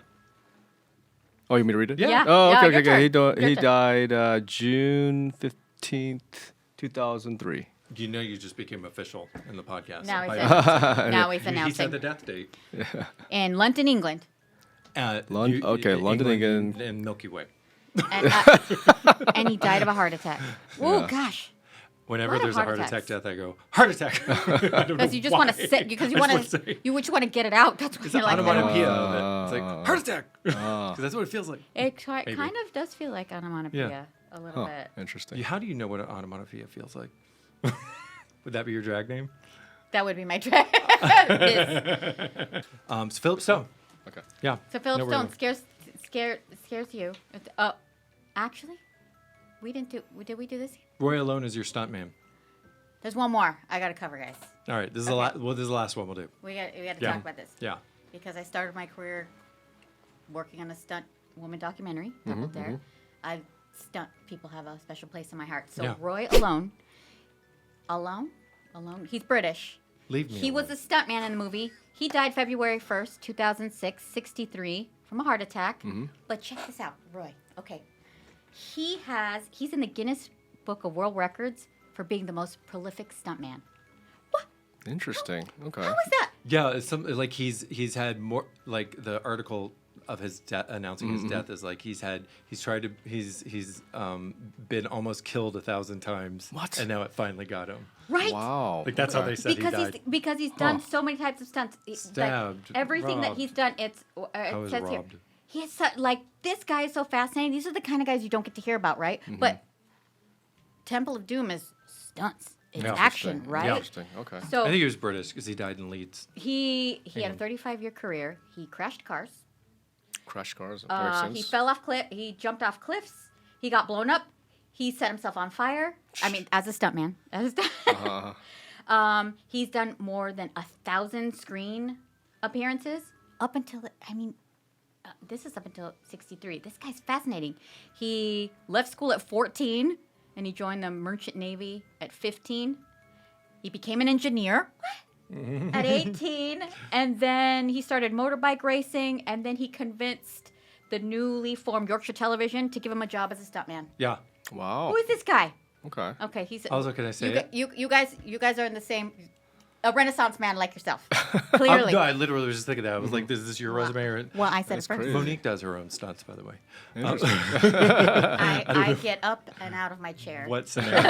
[SPEAKER 1] Oh, you want me to read it?
[SPEAKER 3] Yeah.
[SPEAKER 1] Oh,
[SPEAKER 3] Yeah,
[SPEAKER 1] okay,
[SPEAKER 3] your
[SPEAKER 1] okay.
[SPEAKER 3] turn.
[SPEAKER 1] He
[SPEAKER 3] Your turn.
[SPEAKER 1] died June 15th, 2003.
[SPEAKER 2] You know, you just became official in the podcast.
[SPEAKER 3] Now he's,
[SPEAKER 2] By-
[SPEAKER 3] now he's
[SPEAKER 2] he said
[SPEAKER 3] announcing.
[SPEAKER 2] the death date.
[SPEAKER 3] In London, England.
[SPEAKER 1] London, England.
[SPEAKER 2] And Milky Way.
[SPEAKER 3] And he died of a heart attack. Oh, gosh.
[SPEAKER 2] Whenever
[SPEAKER 3] Lot of
[SPEAKER 2] there's a
[SPEAKER 3] heart
[SPEAKER 2] heart attack
[SPEAKER 3] attacks.
[SPEAKER 2] death, I go heart attack.
[SPEAKER 3] Because you just want to sit, because you want to, you just want to get it out. That's what
[SPEAKER 2] It's
[SPEAKER 3] you're
[SPEAKER 2] an
[SPEAKER 3] like.
[SPEAKER 2] onomatopoeia of it. It's like heart attack because that's what it feels like.
[SPEAKER 3] It kind of does feel like onomatopoeia.
[SPEAKER 2] Yeah.
[SPEAKER 3] a little bit.
[SPEAKER 1] Interesting.
[SPEAKER 2] How do you know what an onomatopoeia feels like? Would that be your drag name?
[SPEAKER 3] That would be my drag.
[SPEAKER 2] So Philip Stone.
[SPEAKER 1] Okay.
[SPEAKER 2] Yeah.
[SPEAKER 3] So Philip
[SPEAKER 2] No, we're
[SPEAKER 3] Stone
[SPEAKER 2] gonna-
[SPEAKER 3] scares you. Actually, we didn't do. Did we do this?
[SPEAKER 2] Roy Alone is your stuntman.
[SPEAKER 3] There's one more I gotta cover, guys.
[SPEAKER 2] All right. This is this is the last one we'll do.
[SPEAKER 3] We got to
[SPEAKER 2] Yeah.
[SPEAKER 3] talk about this
[SPEAKER 2] Yeah.
[SPEAKER 3] because I started my career working on a stunt woman documentary. There, stunt people have a special place in my heart. So
[SPEAKER 2] Yeah.
[SPEAKER 3] Roy Alone. He's British.
[SPEAKER 2] Leave me.
[SPEAKER 3] He was a stuntman in the movie. He died February 1st, 2006, 63, from a heart attack. But check this out, Roy. Okay. He's in the Guinness Book of World Records for being the most prolific stuntman.
[SPEAKER 1] Interesting. Okay.
[SPEAKER 3] How is that?
[SPEAKER 2] Yeah, it's some like he's had more like the article of his death announcing his death is like he's been almost killed 1,000 times.
[SPEAKER 1] What?
[SPEAKER 2] And now it finally got him.
[SPEAKER 3] Right?
[SPEAKER 1] Wow.
[SPEAKER 2] Like that's how they said
[SPEAKER 3] Because
[SPEAKER 2] he died.
[SPEAKER 3] he's done so many types of stunts.
[SPEAKER 2] Stabbed,
[SPEAKER 3] Everything that
[SPEAKER 2] robbed.
[SPEAKER 3] he's done, it
[SPEAKER 2] was
[SPEAKER 3] says here.
[SPEAKER 2] robbed.
[SPEAKER 3] He has this guy is so fascinating. These are the kind of guys you don't get to hear about, right? But Temple of Doom is stunts. It's
[SPEAKER 2] Yeah.
[SPEAKER 3] action,
[SPEAKER 1] Interesting.
[SPEAKER 3] right?
[SPEAKER 1] Interesting. Okay.
[SPEAKER 3] So
[SPEAKER 2] I think he was British because he died in Leeds.
[SPEAKER 3] he had a 35-year career. He crashed cars.
[SPEAKER 1] Crash cars. That makes
[SPEAKER 3] He
[SPEAKER 1] sense.
[SPEAKER 3] fell off He jumped off cliffs. He got blown up. He set himself on fire. I mean, as a stuntman. He's done more than 1,000 screen appearances up until this is up until 63. This guy's fascinating. He left school at 14 and he joined the Merchant Navy at 15. He became an engineer at 18, and then he started motorbike racing, and then he convinced the newly formed Yorkshire Television to give him a job as a stuntman.
[SPEAKER 2] Yeah.
[SPEAKER 1] Wow.
[SPEAKER 3] Who is this guy?
[SPEAKER 1] Okay.
[SPEAKER 3] Okay, he's.
[SPEAKER 2] Also, can I say it?
[SPEAKER 3] You guys are in the same. A Renaissance man like yourself, clearly.
[SPEAKER 2] No, I literally was just thinking that. I was like, "Is this your resume?" Or...
[SPEAKER 3] Well, I said
[SPEAKER 1] That's
[SPEAKER 3] it first.
[SPEAKER 1] crazy.
[SPEAKER 2] Monique does her own stunts, by the way.
[SPEAKER 3] I get up and out of my chair.
[SPEAKER 2] What scenario?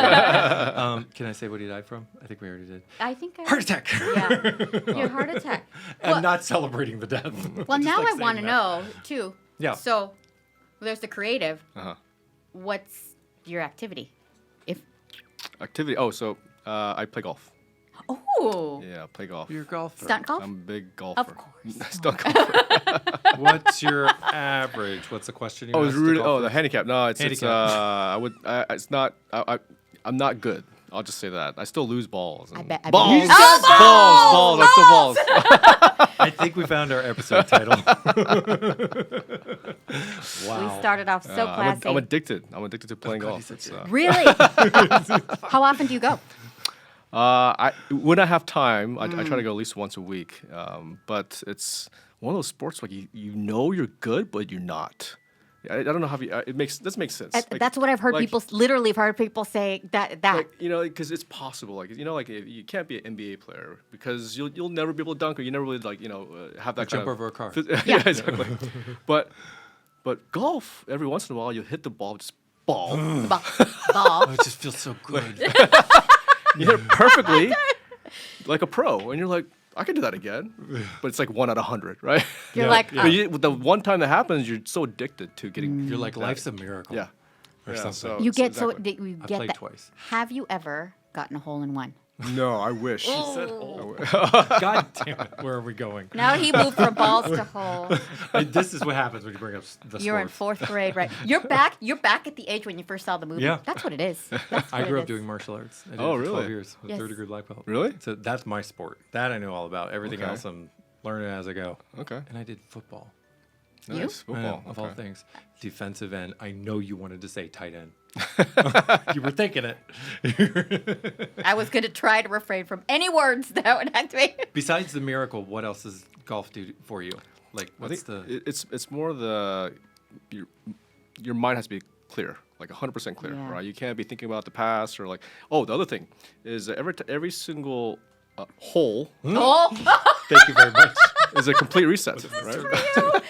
[SPEAKER 2] Can I say what he died from? I think we already did.
[SPEAKER 3] I think
[SPEAKER 2] Heart attack.
[SPEAKER 3] Yeah, your heart attack.
[SPEAKER 2] And not celebrating the death.
[SPEAKER 3] Well,
[SPEAKER 2] Just
[SPEAKER 3] now
[SPEAKER 2] like
[SPEAKER 3] I want to
[SPEAKER 2] saying that.
[SPEAKER 3] know too.
[SPEAKER 2] Yeah.
[SPEAKER 3] So, there's the creative.
[SPEAKER 1] Uh-huh.
[SPEAKER 3] What's your activity? If
[SPEAKER 1] Activity. Oh, so I play golf.
[SPEAKER 3] oh,
[SPEAKER 1] Yeah, I play golf.
[SPEAKER 2] You're a golfer.
[SPEAKER 3] stunt golf.
[SPEAKER 1] I'm a big golfer.
[SPEAKER 3] Of course.
[SPEAKER 1] Stunt golfer.
[SPEAKER 2] What's your average? What's the question you
[SPEAKER 1] Oh,
[SPEAKER 2] asked?
[SPEAKER 1] it's
[SPEAKER 2] the
[SPEAKER 1] really. Oh,
[SPEAKER 2] golfer?
[SPEAKER 1] the handicap. No, it's
[SPEAKER 2] Handicap.
[SPEAKER 1] it's not. I'm not good. I'll just say that. I still lose balls.
[SPEAKER 3] I bet.
[SPEAKER 1] Balls.
[SPEAKER 3] You said
[SPEAKER 1] Balls. I still balls.
[SPEAKER 2] I think we found our episode title. Wow.
[SPEAKER 3] We started off so classy.
[SPEAKER 1] I'm addicted. I'm addicted to playing
[SPEAKER 2] God,
[SPEAKER 1] golf.
[SPEAKER 2] he's such
[SPEAKER 1] It's,
[SPEAKER 2] a-
[SPEAKER 3] Really? How often do you go?
[SPEAKER 1] when I have time, I try to go at least once a week. But it's one of those sports like you know you're good, but you're not. I don't know how it makes. This makes sense. Like,
[SPEAKER 3] That's what I've heard
[SPEAKER 1] like-
[SPEAKER 3] people literally have heard people say that.
[SPEAKER 1] Like, because it's possible. Like like you can't be an NBA player because you'll never be able to dunk or you never really have that
[SPEAKER 2] jump
[SPEAKER 1] kind
[SPEAKER 2] over a car.
[SPEAKER 1] Yeah, exactly. but golf, every once in a while you hit the ball, just ball.
[SPEAKER 3] ball.
[SPEAKER 2] Oh, it just feels so good.
[SPEAKER 1] You hit it perfectly, like a pro, and you're like, I can do that again. But it's like 1 out of 100, right?
[SPEAKER 3] You're like,
[SPEAKER 1] But the one time that happens, you're so addicted to getting.
[SPEAKER 2] You're like, life's a miracle.
[SPEAKER 1] Yeah.
[SPEAKER 2] Or
[SPEAKER 1] Yeah,
[SPEAKER 2] something.
[SPEAKER 3] you get
[SPEAKER 1] exactly.
[SPEAKER 3] so you
[SPEAKER 2] I
[SPEAKER 3] get
[SPEAKER 2] played
[SPEAKER 3] that.
[SPEAKER 2] twice.
[SPEAKER 3] Have you ever gotten a hole in one?
[SPEAKER 1] No, I wish.
[SPEAKER 2] God damn it. Where are we going?
[SPEAKER 3] Now he moved from balls to hole.
[SPEAKER 2] This is what happens when you bring up the
[SPEAKER 3] You're in
[SPEAKER 2] sports.
[SPEAKER 3] 4th grade, right? You're back at the age when you first saw the movie.
[SPEAKER 2] Yeah.
[SPEAKER 3] That's what it is. That's
[SPEAKER 2] I
[SPEAKER 3] what
[SPEAKER 2] grew
[SPEAKER 3] it
[SPEAKER 2] up
[SPEAKER 3] is.
[SPEAKER 2] doing martial arts. I did
[SPEAKER 1] Oh,
[SPEAKER 2] it for 12
[SPEAKER 1] really?
[SPEAKER 2] years. With
[SPEAKER 3] Yes.
[SPEAKER 2] 3rd degree black belt.
[SPEAKER 1] Really?
[SPEAKER 2] So that's my sport. That I know all about. Everything
[SPEAKER 1] Okay.
[SPEAKER 2] else I'm learning as I go.
[SPEAKER 1] Okay.
[SPEAKER 2] And I did football.
[SPEAKER 3] You?
[SPEAKER 1] Nice.
[SPEAKER 2] I know,
[SPEAKER 1] Football.
[SPEAKER 2] of all
[SPEAKER 1] okay.
[SPEAKER 2] things. Defensive end. I know you wanted to say tight end. You were thinking it.
[SPEAKER 3] I was going to try to refrain from any words that would activate.
[SPEAKER 2] Besides the miracle, what else does golf do for you? Like,
[SPEAKER 1] I
[SPEAKER 2] what's
[SPEAKER 1] think
[SPEAKER 2] the...
[SPEAKER 1] it's more your mind has to be clear, like 100% clear,
[SPEAKER 3] Yeah.
[SPEAKER 1] right? You can't be thinking about the past or like. Oh, the other thing is that every single hole
[SPEAKER 3] Oh,
[SPEAKER 2] Thank you very much.
[SPEAKER 1] is a complete reset, right?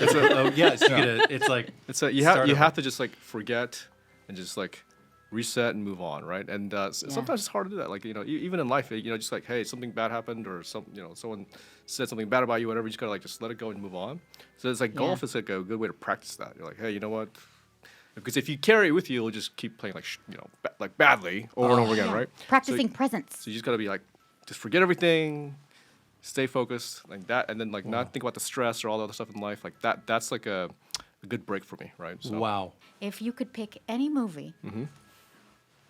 [SPEAKER 2] It's yes, you get a, it's like...
[SPEAKER 1] It's you
[SPEAKER 2] Start over.
[SPEAKER 1] have to just like forget and just like reset and move on, right? And sometimes it's hard to do that. Like even in life, just like hey, something bad happened or someone said something bad about you, whatever. You just gotta like just let it go and move on. So it's like golf is like a good way to practice that. You're like, hey, you know what? Because if you carry it with you, you'll just keep playing like badly over and over again, right?
[SPEAKER 3] Practicing
[SPEAKER 1] So
[SPEAKER 3] presence.
[SPEAKER 1] you just gotta be like, just forget everything, stay focused like that, and then like not think about the stress or all the other stuff in life like that. That's like a good break for me, right? So,
[SPEAKER 2] Wow.
[SPEAKER 3] If you could pick any movie,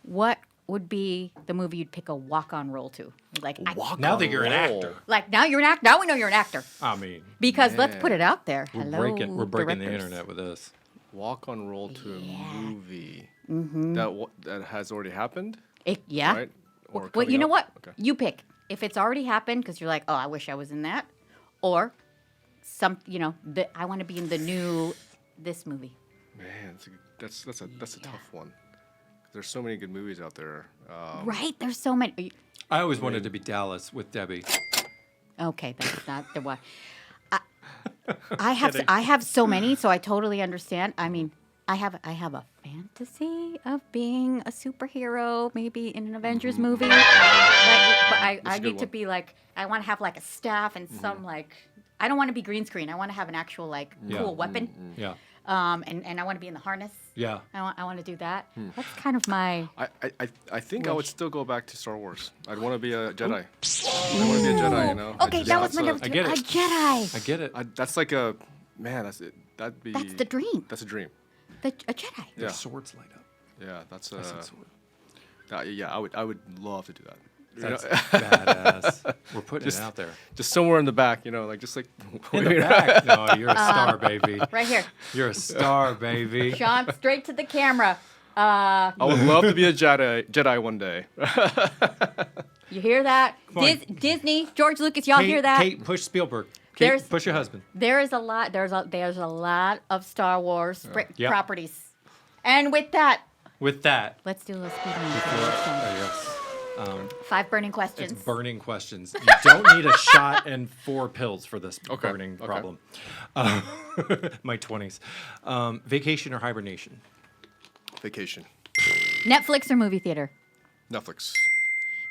[SPEAKER 3] what would be the movie you'd pick a walk-on role to? Like,
[SPEAKER 2] Now that you're an actor.
[SPEAKER 3] like now you're an actor. Now we know you're an actor.
[SPEAKER 2] I mean,
[SPEAKER 3] Because let's put it out there.
[SPEAKER 2] we're
[SPEAKER 3] Hello,
[SPEAKER 2] breaking the
[SPEAKER 3] directors.
[SPEAKER 2] internet with this.
[SPEAKER 1] walk on roll to a movie that has already happened,
[SPEAKER 3] Yeah.
[SPEAKER 1] right? Or
[SPEAKER 3] Well, you
[SPEAKER 1] coming
[SPEAKER 3] know
[SPEAKER 1] up?
[SPEAKER 3] what?
[SPEAKER 1] Okay.
[SPEAKER 3] You pick. If it's already happened, because you're like, oh, I wish I was in that, or I want to be in the new this movie.
[SPEAKER 1] Man, that's a tough one. There's so many good movies out there.
[SPEAKER 3] Right? There's so many.
[SPEAKER 2] I always wanted to be Dallas with Debbie.
[SPEAKER 3] Okay, that's not the one. I have so many, so I totally understand. I mean, I have a fantasy of being a superhero, maybe in an Avengers movie. But I
[SPEAKER 1] a good
[SPEAKER 3] need to
[SPEAKER 1] one.
[SPEAKER 3] be like, I want to have like a staff and some like, I don't want to be green screen. I want to have an actual like cool weapon.
[SPEAKER 2] Yeah.
[SPEAKER 3] And I want to be in the harness.
[SPEAKER 2] Yeah.
[SPEAKER 3] I want to do that. That's kind of my.
[SPEAKER 1] I think I would still go back to Star Wars. I'd want to be a Jedi. I want to be a Jedi, you know.
[SPEAKER 3] Okay, that was my number
[SPEAKER 2] I
[SPEAKER 3] two.
[SPEAKER 2] get
[SPEAKER 3] A
[SPEAKER 2] it.
[SPEAKER 3] Jedi.
[SPEAKER 2] I get it.
[SPEAKER 1] That's like a man. That'd be.
[SPEAKER 3] That's the dream.
[SPEAKER 1] That's a dream.
[SPEAKER 3] A Jedi.
[SPEAKER 1] Yeah.
[SPEAKER 2] Their swords light up.
[SPEAKER 1] Yeah, that's
[SPEAKER 2] I said sword.
[SPEAKER 1] yeah, I would love to do that. You
[SPEAKER 2] That's
[SPEAKER 1] know?
[SPEAKER 2] badass. We're putting it out there.
[SPEAKER 1] Just somewhere in the back, you know, like just like
[SPEAKER 2] In the back. No, you're a star, baby.
[SPEAKER 3] Right here.
[SPEAKER 2] You're a star, baby.
[SPEAKER 3] Sean, straight to the camera.
[SPEAKER 1] I would love to be a Jedi one day.
[SPEAKER 3] You hear that?
[SPEAKER 2] on.
[SPEAKER 3] Disney, George Lucas, y'all hear that?
[SPEAKER 2] Kate, push Spielberg. Kate,
[SPEAKER 3] There's-
[SPEAKER 2] push your husband.
[SPEAKER 3] There is a lot. There's a lot of Star Wars
[SPEAKER 2] Yeah.
[SPEAKER 3] properties. And with that,
[SPEAKER 2] With that,
[SPEAKER 3] let's do a little speed round.
[SPEAKER 2] yes.
[SPEAKER 3] 5 burning questions.
[SPEAKER 2] It's burning questions. You don't need a shot and 4 pills for this burning
[SPEAKER 1] okay.
[SPEAKER 2] problem. My 20s. Vacation or hibernation?
[SPEAKER 1] Vacation,
[SPEAKER 3] Netflix or movie theater?
[SPEAKER 1] Netflix.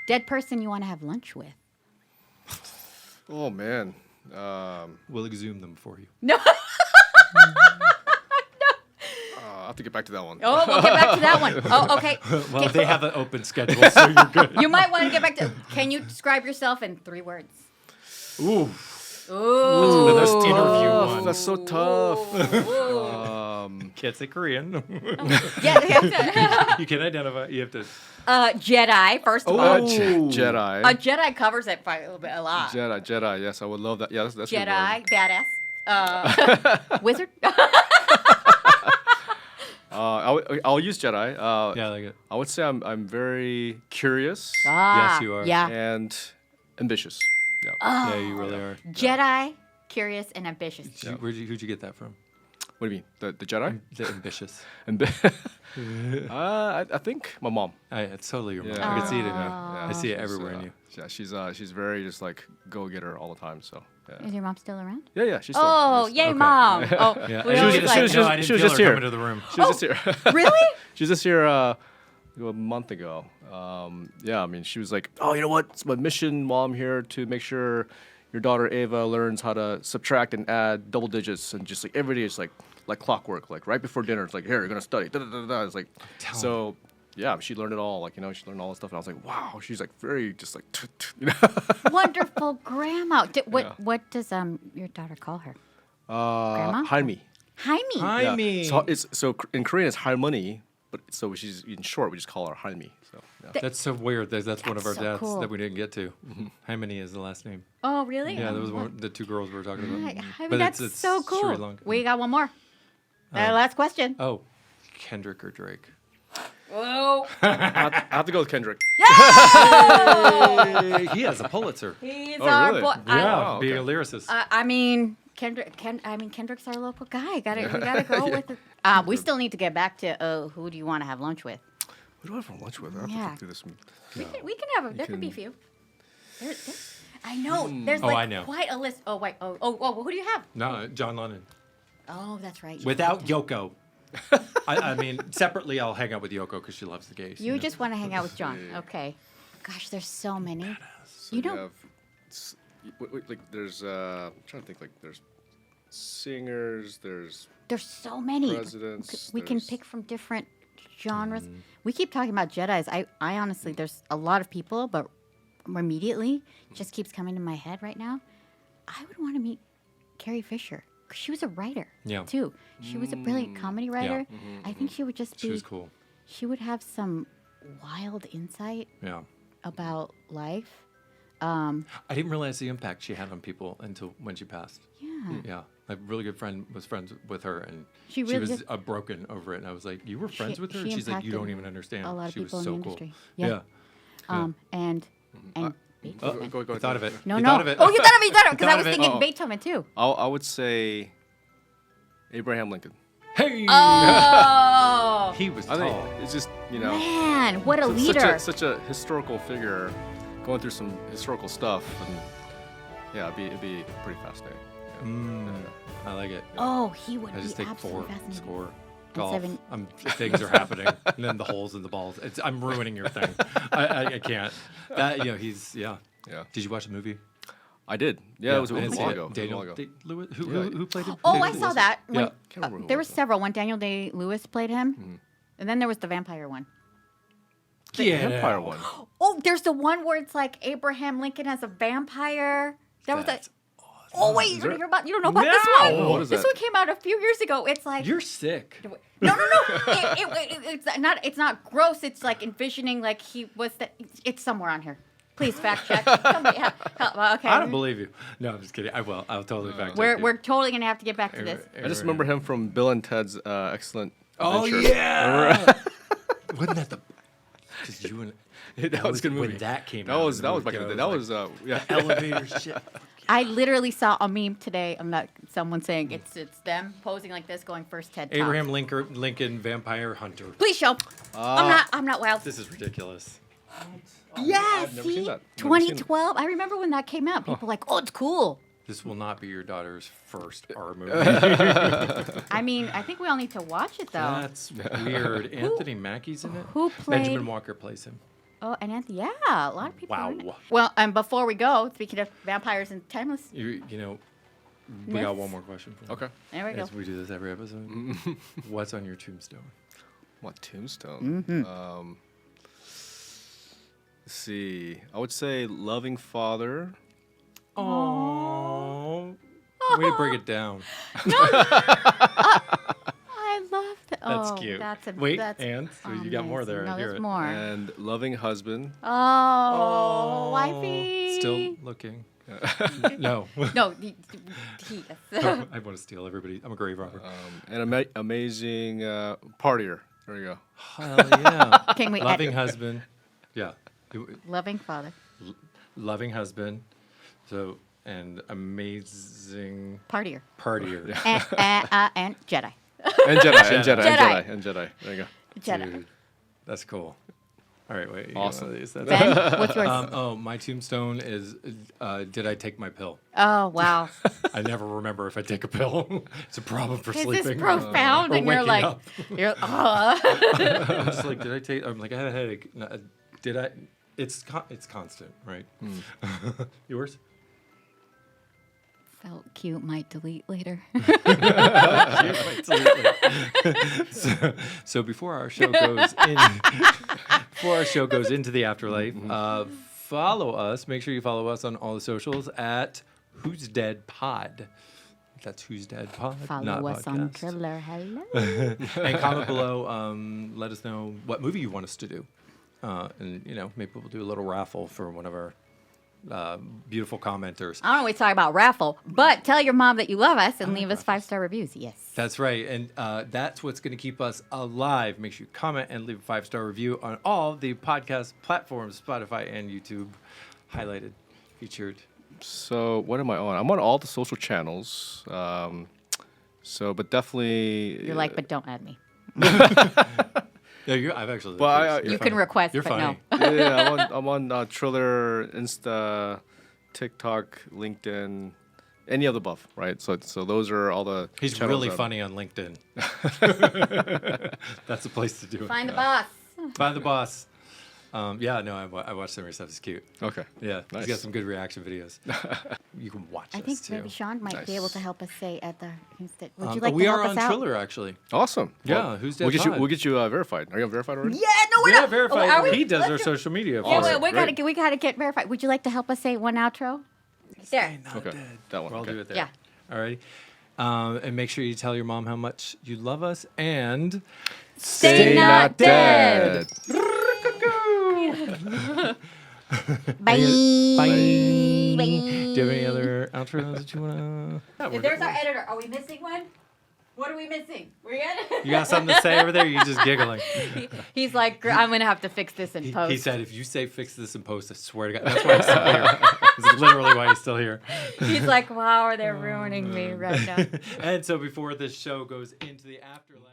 [SPEAKER 3] Dead person you want to have lunch with?
[SPEAKER 1] Oh man,
[SPEAKER 2] We'll exhume them for you.
[SPEAKER 3] No.
[SPEAKER 1] I'll have to get back to that one.
[SPEAKER 3] Oh, we'll get back to that one. Oh, okay.
[SPEAKER 2] Well, they have an open schedule, so you're good.
[SPEAKER 3] You might want to get back to. Can you describe yourself in 3 words?
[SPEAKER 2] Ooh.
[SPEAKER 3] Ooh.
[SPEAKER 2] This interview one.
[SPEAKER 1] That's so tough.
[SPEAKER 2] Can't say Korean.
[SPEAKER 3] Yeah.
[SPEAKER 2] You can identify. You have to.
[SPEAKER 3] Jedi, first of all.
[SPEAKER 1] Jedi.
[SPEAKER 3] A Jedi covers it by a lot.
[SPEAKER 1] Jedi. Yes, I would love that. Yeah, that's a good
[SPEAKER 3] Jedi,
[SPEAKER 1] word.
[SPEAKER 3] badass. Wizard.
[SPEAKER 1] I'll use Jedi.
[SPEAKER 2] Yeah, I like it.
[SPEAKER 1] I would say I'm very curious
[SPEAKER 2] Yes, you are.
[SPEAKER 3] Yeah.
[SPEAKER 1] and ambitious. Yeah.
[SPEAKER 2] Yeah, you really are.
[SPEAKER 3] Jedi, curious, and ambitious.
[SPEAKER 2] Who'd you get that from?
[SPEAKER 1] What do you mean? The Jedi?
[SPEAKER 2] The ambitious.
[SPEAKER 1] I think my mom.
[SPEAKER 2] It's totally your mom.
[SPEAKER 1] Yeah.
[SPEAKER 2] I can see it in you.
[SPEAKER 1] Yeah,
[SPEAKER 2] I see it
[SPEAKER 1] she's,
[SPEAKER 2] everywhere in you.
[SPEAKER 1] Yeah, she's very just like go getter all the time. So yeah,
[SPEAKER 3] Is your mom still around?
[SPEAKER 1] yeah, she's still.
[SPEAKER 3] Oh,
[SPEAKER 1] she's-
[SPEAKER 3] yay,
[SPEAKER 2] Okay.
[SPEAKER 3] mom! Oh,
[SPEAKER 2] Yeah.
[SPEAKER 3] we
[SPEAKER 2] I
[SPEAKER 3] always
[SPEAKER 2] didn't
[SPEAKER 3] like-
[SPEAKER 2] say- no, I didn't
[SPEAKER 1] she was
[SPEAKER 2] feel
[SPEAKER 1] just
[SPEAKER 2] her
[SPEAKER 1] here.
[SPEAKER 2] coming to the room.
[SPEAKER 1] She was just here.
[SPEAKER 3] Really?
[SPEAKER 1] She was just here a month ago. Yeah, I mean, she was like, oh, you know what? It's my mission while I'm here to make sure your daughter Ava learns how to subtract and add double digits, and just like every day it's like clockwork. Like right before dinner, it's like, here, you're gonna study. Da, da, da, da. It's like, so yeah, she learned it all. Like, you know, she learned all this stuff, and I was like, wow, she's like very just like, you know.
[SPEAKER 3] Wonderful grandma. What does your daughter call her? Grandma?
[SPEAKER 1] Jaime.
[SPEAKER 3] Jaime.
[SPEAKER 2] Jaime.
[SPEAKER 1] So in Korean it's harmony, but so she's in short we just call her Jaime. So yeah.
[SPEAKER 2] That's so weird. That's one of our
[SPEAKER 3] so
[SPEAKER 2] dads
[SPEAKER 3] cool.
[SPEAKER 2] that we didn't get to. How many is the last name?
[SPEAKER 3] Oh, really?
[SPEAKER 2] Yeah, that was the 2 girls we were talking about.
[SPEAKER 3] I mean,
[SPEAKER 2] But
[SPEAKER 3] that's
[SPEAKER 2] it's
[SPEAKER 3] so
[SPEAKER 2] Sri
[SPEAKER 3] cool.
[SPEAKER 2] Lanka.
[SPEAKER 3] We got one more. Last question.
[SPEAKER 2] Oh, Kendrick or Drake?
[SPEAKER 3] Whoa.
[SPEAKER 1] I have to go with Kendrick.
[SPEAKER 2] He has a Pulitzer.
[SPEAKER 3] He's
[SPEAKER 1] Oh,
[SPEAKER 3] our
[SPEAKER 1] really?
[SPEAKER 3] boy.
[SPEAKER 2] Yeah,
[SPEAKER 1] Oh,
[SPEAKER 2] being
[SPEAKER 1] okay.
[SPEAKER 2] a lyricist.
[SPEAKER 3] I mean, Kendrick's our local guy. We gotta go with it. We still need to get back to who do you want to have lunch with?
[SPEAKER 1] Who do I have for lunch with? I have to
[SPEAKER 3] Yeah.
[SPEAKER 1] think through this.
[SPEAKER 3] We can have there could be a few. I know. There's
[SPEAKER 2] Oh,
[SPEAKER 3] like
[SPEAKER 2] I know.
[SPEAKER 3] quite a list. Oh wait. Oh, who do you have?
[SPEAKER 2] No, John Lennon.
[SPEAKER 3] Oh, that's right.
[SPEAKER 2] Without Yoko. I mean, separately, I'll hang out with Yoko because she loves the gays.
[SPEAKER 3] You
[SPEAKER 2] know?
[SPEAKER 3] just want to hang out with John. Okay. Gosh, there's so many.
[SPEAKER 1] So
[SPEAKER 3] You know-
[SPEAKER 1] have, like there's I'm trying to think like there's singers. There's
[SPEAKER 3] so many.
[SPEAKER 1] presidents.
[SPEAKER 3] We can
[SPEAKER 1] there's-
[SPEAKER 3] pick from different genres. We keep talking about Jedis. I honestly, there's a lot of people, but immediately just keeps coming to my head right now. I would want to meet Carrie Fisher. 'Cause she was a writer, too. She was a brilliant comedy writer. I think she would just be...
[SPEAKER 2] She was cool.
[SPEAKER 3] She would have some wild insight about life.
[SPEAKER 2] I didn't realize the impact she had on people until when she passed. Yeah. A really good friend was friends with her, and
[SPEAKER 3] She
[SPEAKER 2] she
[SPEAKER 3] really
[SPEAKER 2] was
[SPEAKER 3] did-
[SPEAKER 2] broken over it. And I was like, "You were friends with her?"
[SPEAKER 3] she
[SPEAKER 2] She's like, "You don't
[SPEAKER 3] impacted
[SPEAKER 2] even understand."
[SPEAKER 3] a lot of
[SPEAKER 2] she was
[SPEAKER 3] people in
[SPEAKER 2] so
[SPEAKER 3] the
[SPEAKER 2] cool.
[SPEAKER 3] industry. Yeah. And Beethoven.
[SPEAKER 1] Go
[SPEAKER 2] You thought of it.
[SPEAKER 3] No,
[SPEAKER 2] You
[SPEAKER 3] no.
[SPEAKER 2] thought of it.
[SPEAKER 3] Oh, you thought of it. Because I
[SPEAKER 2] thought
[SPEAKER 3] was
[SPEAKER 2] of it.
[SPEAKER 3] thinking
[SPEAKER 1] Oh.
[SPEAKER 3] Beethoven, too.
[SPEAKER 1] I would say Abraham Lincoln.
[SPEAKER 2] Hey,
[SPEAKER 3] Oh,
[SPEAKER 2] he was
[SPEAKER 1] I think
[SPEAKER 2] tall.
[SPEAKER 1] it's just, you know,
[SPEAKER 3] man. What a
[SPEAKER 1] such
[SPEAKER 3] leader.
[SPEAKER 1] such a historical figure, going through some historical stuff, and yeah, it'd be pretty fascinating.
[SPEAKER 2] I like it.
[SPEAKER 3] Oh, he would
[SPEAKER 2] I
[SPEAKER 3] be
[SPEAKER 2] just take
[SPEAKER 3] absolutely
[SPEAKER 2] 4,
[SPEAKER 3] fascinating.
[SPEAKER 2] score, golf.
[SPEAKER 3] 7.
[SPEAKER 2] Things are happening, and then the holes in the balls. I'm ruining your thing. I can't. That he's
[SPEAKER 1] Yeah.
[SPEAKER 2] Did you watch the movie?
[SPEAKER 1] I did. Yeah, it was a
[SPEAKER 2] I didn't see
[SPEAKER 1] while
[SPEAKER 2] it.
[SPEAKER 1] ago. It was a
[SPEAKER 2] Daniel
[SPEAKER 1] while ago.
[SPEAKER 2] Day-Lewis, who
[SPEAKER 1] Yeah.
[SPEAKER 2] who played him?
[SPEAKER 3] Oh,
[SPEAKER 2] Daniel
[SPEAKER 3] I saw
[SPEAKER 2] Lewis?
[SPEAKER 3] that.
[SPEAKER 2] Yeah.
[SPEAKER 3] When,
[SPEAKER 1] Can't remember who
[SPEAKER 3] there
[SPEAKER 1] it
[SPEAKER 3] were
[SPEAKER 1] was, though.
[SPEAKER 3] several. When Daniel Day-Lewis played him, and then there was the vampire one.
[SPEAKER 1] The Empire one.
[SPEAKER 3] Oh, there's the one where it's like Abraham Lincoln as a vampire. That was a.
[SPEAKER 2] That's
[SPEAKER 3] Oh wait, you don't
[SPEAKER 1] there-
[SPEAKER 3] know about this one?
[SPEAKER 2] No!
[SPEAKER 1] What is
[SPEAKER 3] This
[SPEAKER 1] that?
[SPEAKER 3] one came out a few years ago. It's like
[SPEAKER 2] You're sick.
[SPEAKER 3] no. It's not gross. It's like envisioning like he was that. It's somewhere on here. Please fact check. Somebody help. Okay.
[SPEAKER 2] I don't believe you. No, I'm just kidding. I will. I'll totally fact check you.
[SPEAKER 3] We're totally gonna have to get back to this.
[SPEAKER 1] I just remember him from Bill and Ted's Excellent
[SPEAKER 2] Oh
[SPEAKER 1] Adventure.
[SPEAKER 2] yeah. Wasn't that the? Because you and
[SPEAKER 1] That was a good movie.
[SPEAKER 2] when that came
[SPEAKER 1] That
[SPEAKER 2] out.
[SPEAKER 1] was
[SPEAKER 2] and the
[SPEAKER 1] back in the day.
[SPEAKER 2] movie
[SPEAKER 1] That
[SPEAKER 2] goes,
[SPEAKER 1] was yeah.
[SPEAKER 2] elevator shit.
[SPEAKER 3] I literally saw a meme today. I'm not someone saying it's them posing like this, going first TED Talk.
[SPEAKER 2] Abraham Lincoln, vampire hunter.
[SPEAKER 3] Please show. I'm not wild.
[SPEAKER 2] This is ridiculous.
[SPEAKER 3] Yeah,
[SPEAKER 1] I've never seen
[SPEAKER 3] see,
[SPEAKER 1] that. Never seen it.
[SPEAKER 3] 2012. I remember when that came out. People were like, oh, it's cool.
[SPEAKER 2] This will not be your daughter's first R movie.
[SPEAKER 3] I mean, I think we all need to watch it though.
[SPEAKER 2] That's weird. Anthony Mackie's in it.
[SPEAKER 3] Who played?
[SPEAKER 2] Benjamin Walker plays him.
[SPEAKER 3] Oh, and Anthony. Yeah, a lot of people. are in it.
[SPEAKER 2] Wow.
[SPEAKER 3] Well, and before we go, speaking of vampires and timeless,
[SPEAKER 2] You know, we got
[SPEAKER 3] Myths.
[SPEAKER 2] one more question for you.
[SPEAKER 1] Okay.
[SPEAKER 3] there we go.
[SPEAKER 2] As we do this every episode. What's on your tombstone?
[SPEAKER 1] What Tombstone? Let's see. I would say loving father.
[SPEAKER 2] Oh. Way to break it down.
[SPEAKER 3] I love that.
[SPEAKER 2] That's
[SPEAKER 3] Oh,
[SPEAKER 2] cute.
[SPEAKER 3] That's a,
[SPEAKER 2] Wait,
[SPEAKER 3] that's
[SPEAKER 2] and so you got more there.
[SPEAKER 3] amazing. No,
[SPEAKER 2] I hear
[SPEAKER 3] there's
[SPEAKER 2] it.
[SPEAKER 3] more.
[SPEAKER 1] And loving husband.
[SPEAKER 3] Oh, wifey.
[SPEAKER 2] Still looking. No.
[SPEAKER 3] No, he is.
[SPEAKER 2] I want to steal everybody. I'm a grave robber.
[SPEAKER 1] And amazing partier. There you go.
[SPEAKER 2] Hell yeah.
[SPEAKER 3] Can we
[SPEAKER 2] Loving
[SPEAKER 3] add
[SPEAKER 2] husband. Yeah.
[SPEAKER 3] loving father?
[SPEAKER 2] Loving husband. So, and amazing
[SPEAKER 3] Partier.
[SPEAKER 2] partier.
[SPEAKER 3] And Jedi.
[SPEAKER 1] And Jedi. And Jedi. And
[SPEAKER 3] Jedi.
[SPEAKER 1] Jedi. And Jedi. There you go.
[SPEAKER 3] Jedi.
[SPEAKER 2] Dude, that's cool. All right, wait. you
[SPEAKER 1] Awesome.
[SPEAKER 2] want these? That's-
[SPEAKER 3] Ben, what's yours?
[SPEAKER 2] my tombstone is, did I take my pill?
[SPEAKER 3] Oh, wow.
[SPEAKER 2] I never remember if I take a pill. It's a problem for
[SPEAKER 3] Is
[SPEAKER 2] sleeping.
[SPEAKER 3] this profound?
[SPEAKER 2] or
[SPEAKER 3] And you're
[SPEAKER 2] waking
[SPEAKER 3] like,
[SPEAKER 2] up.
[SPEAKER 3] I'm
[SPEAKER 2] I'm just like, did I take? I'm like, I had a headache. No, did I? It's constant, right? Yours?
[SPEAKER 3] felt cute, might delete later.
[SPEAKER 2] So before our show goes into the afterlife, follow us. Make sure you follow us on all the socials at whosdeadpod. That's whosdeadpod.
[SPEAKER 3] Follow
[SPEAKER 2] not
[SPEAKER 3] us on
[SPEAKER 2] podcast.
[SPEAKER 3] Triller. Hello.
[SPEAKER 2] And comment below. Let us know what movie you want us to do, and maybe we'll do a little raffle for one of our beautiful commenters.
[SPEAKER 3] I don't know what we talk about raffle, but tell your mom that you love us and leave us 5-star reviews. Yes.
[SPEAKER 2] That's right, and that's what's going to keep us alive. Make sure you comment and leave a 5-star review on all the podcast platforms, Spotify and YouTube, highlighted, featured.
[SPEAKER 1] So what am I on? I'm on all the social channels. But definitely.
[SPEAKER 3] You're like, but don't add me.
[SPEAKER 2] Yeah, I've actually.
[SPEAKER 1] Well,
[SPEAKER 3] You can request,
[SPEAKER 2] You're
[SPEAKER 3] but
[SPEAKER 2] funny.
[SPEAKER 3] no.
[SPEAKER 1] Yeah, I'm on Triller, Insta, TikTok, LinkedIn, any of the above, right? So those are all the.
[SPEAKER 2] He's
[SPEAKER 1] channels
[SPEAKER 2] really
[SPEAKER 1] I'm-
[SPEAKER 2] funny on LinkedIn. That's the place to do it.
[SPEAKER 3] Find the boss.
[SPEAKER 2] Find the boss. Yeah, no, I watched some of your stuff. It's cute.
[SPEAKER 1] Okay.
[SPEAKER 2] Yeah,
[SPEAKER 1] Nice.
[SPEAKER 2] he's got some good reaction videos. You can watch
[SPEAKER 3] I
[SPEAKER 2] this
[SPEAKER 3] think
[SPEAKER 2] too.
[SPEAKER 3] maybe Sean might be
[SPEAKER 1] Nice.
[SPEAKER 3] able to help us say at the instant. Would you like
[SPEAKER 2] we
[SPEAKER 3] to
[SPEAKER 2] are
[SPEAKER 3] help
[SPEAKER 2] on
[SPEAKER 3] us out?
[SPEAKER 2] Triller, actually.
[SPEAKER 1] Awesome.
[SPEAKER 2] Yeah, who's Dead
[SPEAKER 1] we'll get you?
[SPEAKER 2] Pod?
[SPEAKER 1] We'll get you verified. Are you verified already?
[SPEAKER 3] Yeah, no, we're
[SPEAKER 2] Yeah,
[SPEAKER 3] not.
[SPEAKER 2] verified.
[SPEAKER 3] Oh, are we?
[SPEAKER 2] He does our
[SPEAKER 3] Let's do-
[SPEAKER 2] social media.
[SPEAKER 3] Yeah,
[SPEAKER 2] for us.
[SPEAKER 3] we gotta get verified. Would you like to help us say one outro? There.
[SPEAKER 2] Not
[SPEAKER 1] Okay.
[SPEAKER 2] dead.
[SPEAKER 1] That one.
[SPEAKER 2] I'll
[SPEAKER 1] Okay.
[SPEAKER 2] do it there.
[SPEAKER 3] Yeah.
[SPEAKER 2] All right. And make sure you tell your mom how much you love us and
[SPEAKER 3] Stay not dead. Bye.
[SPEAKER 2] Bye.
[SPEAKER 3] Bye.
[SPEAKER 2] Do you have any other outros that you want to?
[SPEAKER 3] There's our editor. Are we missing one? What are we missing? We're good?
[SPEAKER 2] You got something to say over there? Or you just giggling.
[SPEAKER 3] He's like, I'm gonna have to fix this in post.
[SPEAKER 2] He said, if you say fix this in post, I swear to God, that's why he's still here. It's literally why he's still here.
[SPEAKER 3] He's like, wow, they're ruining me right now.
[SPEAKER 2] And so before this show goes into the afterlife.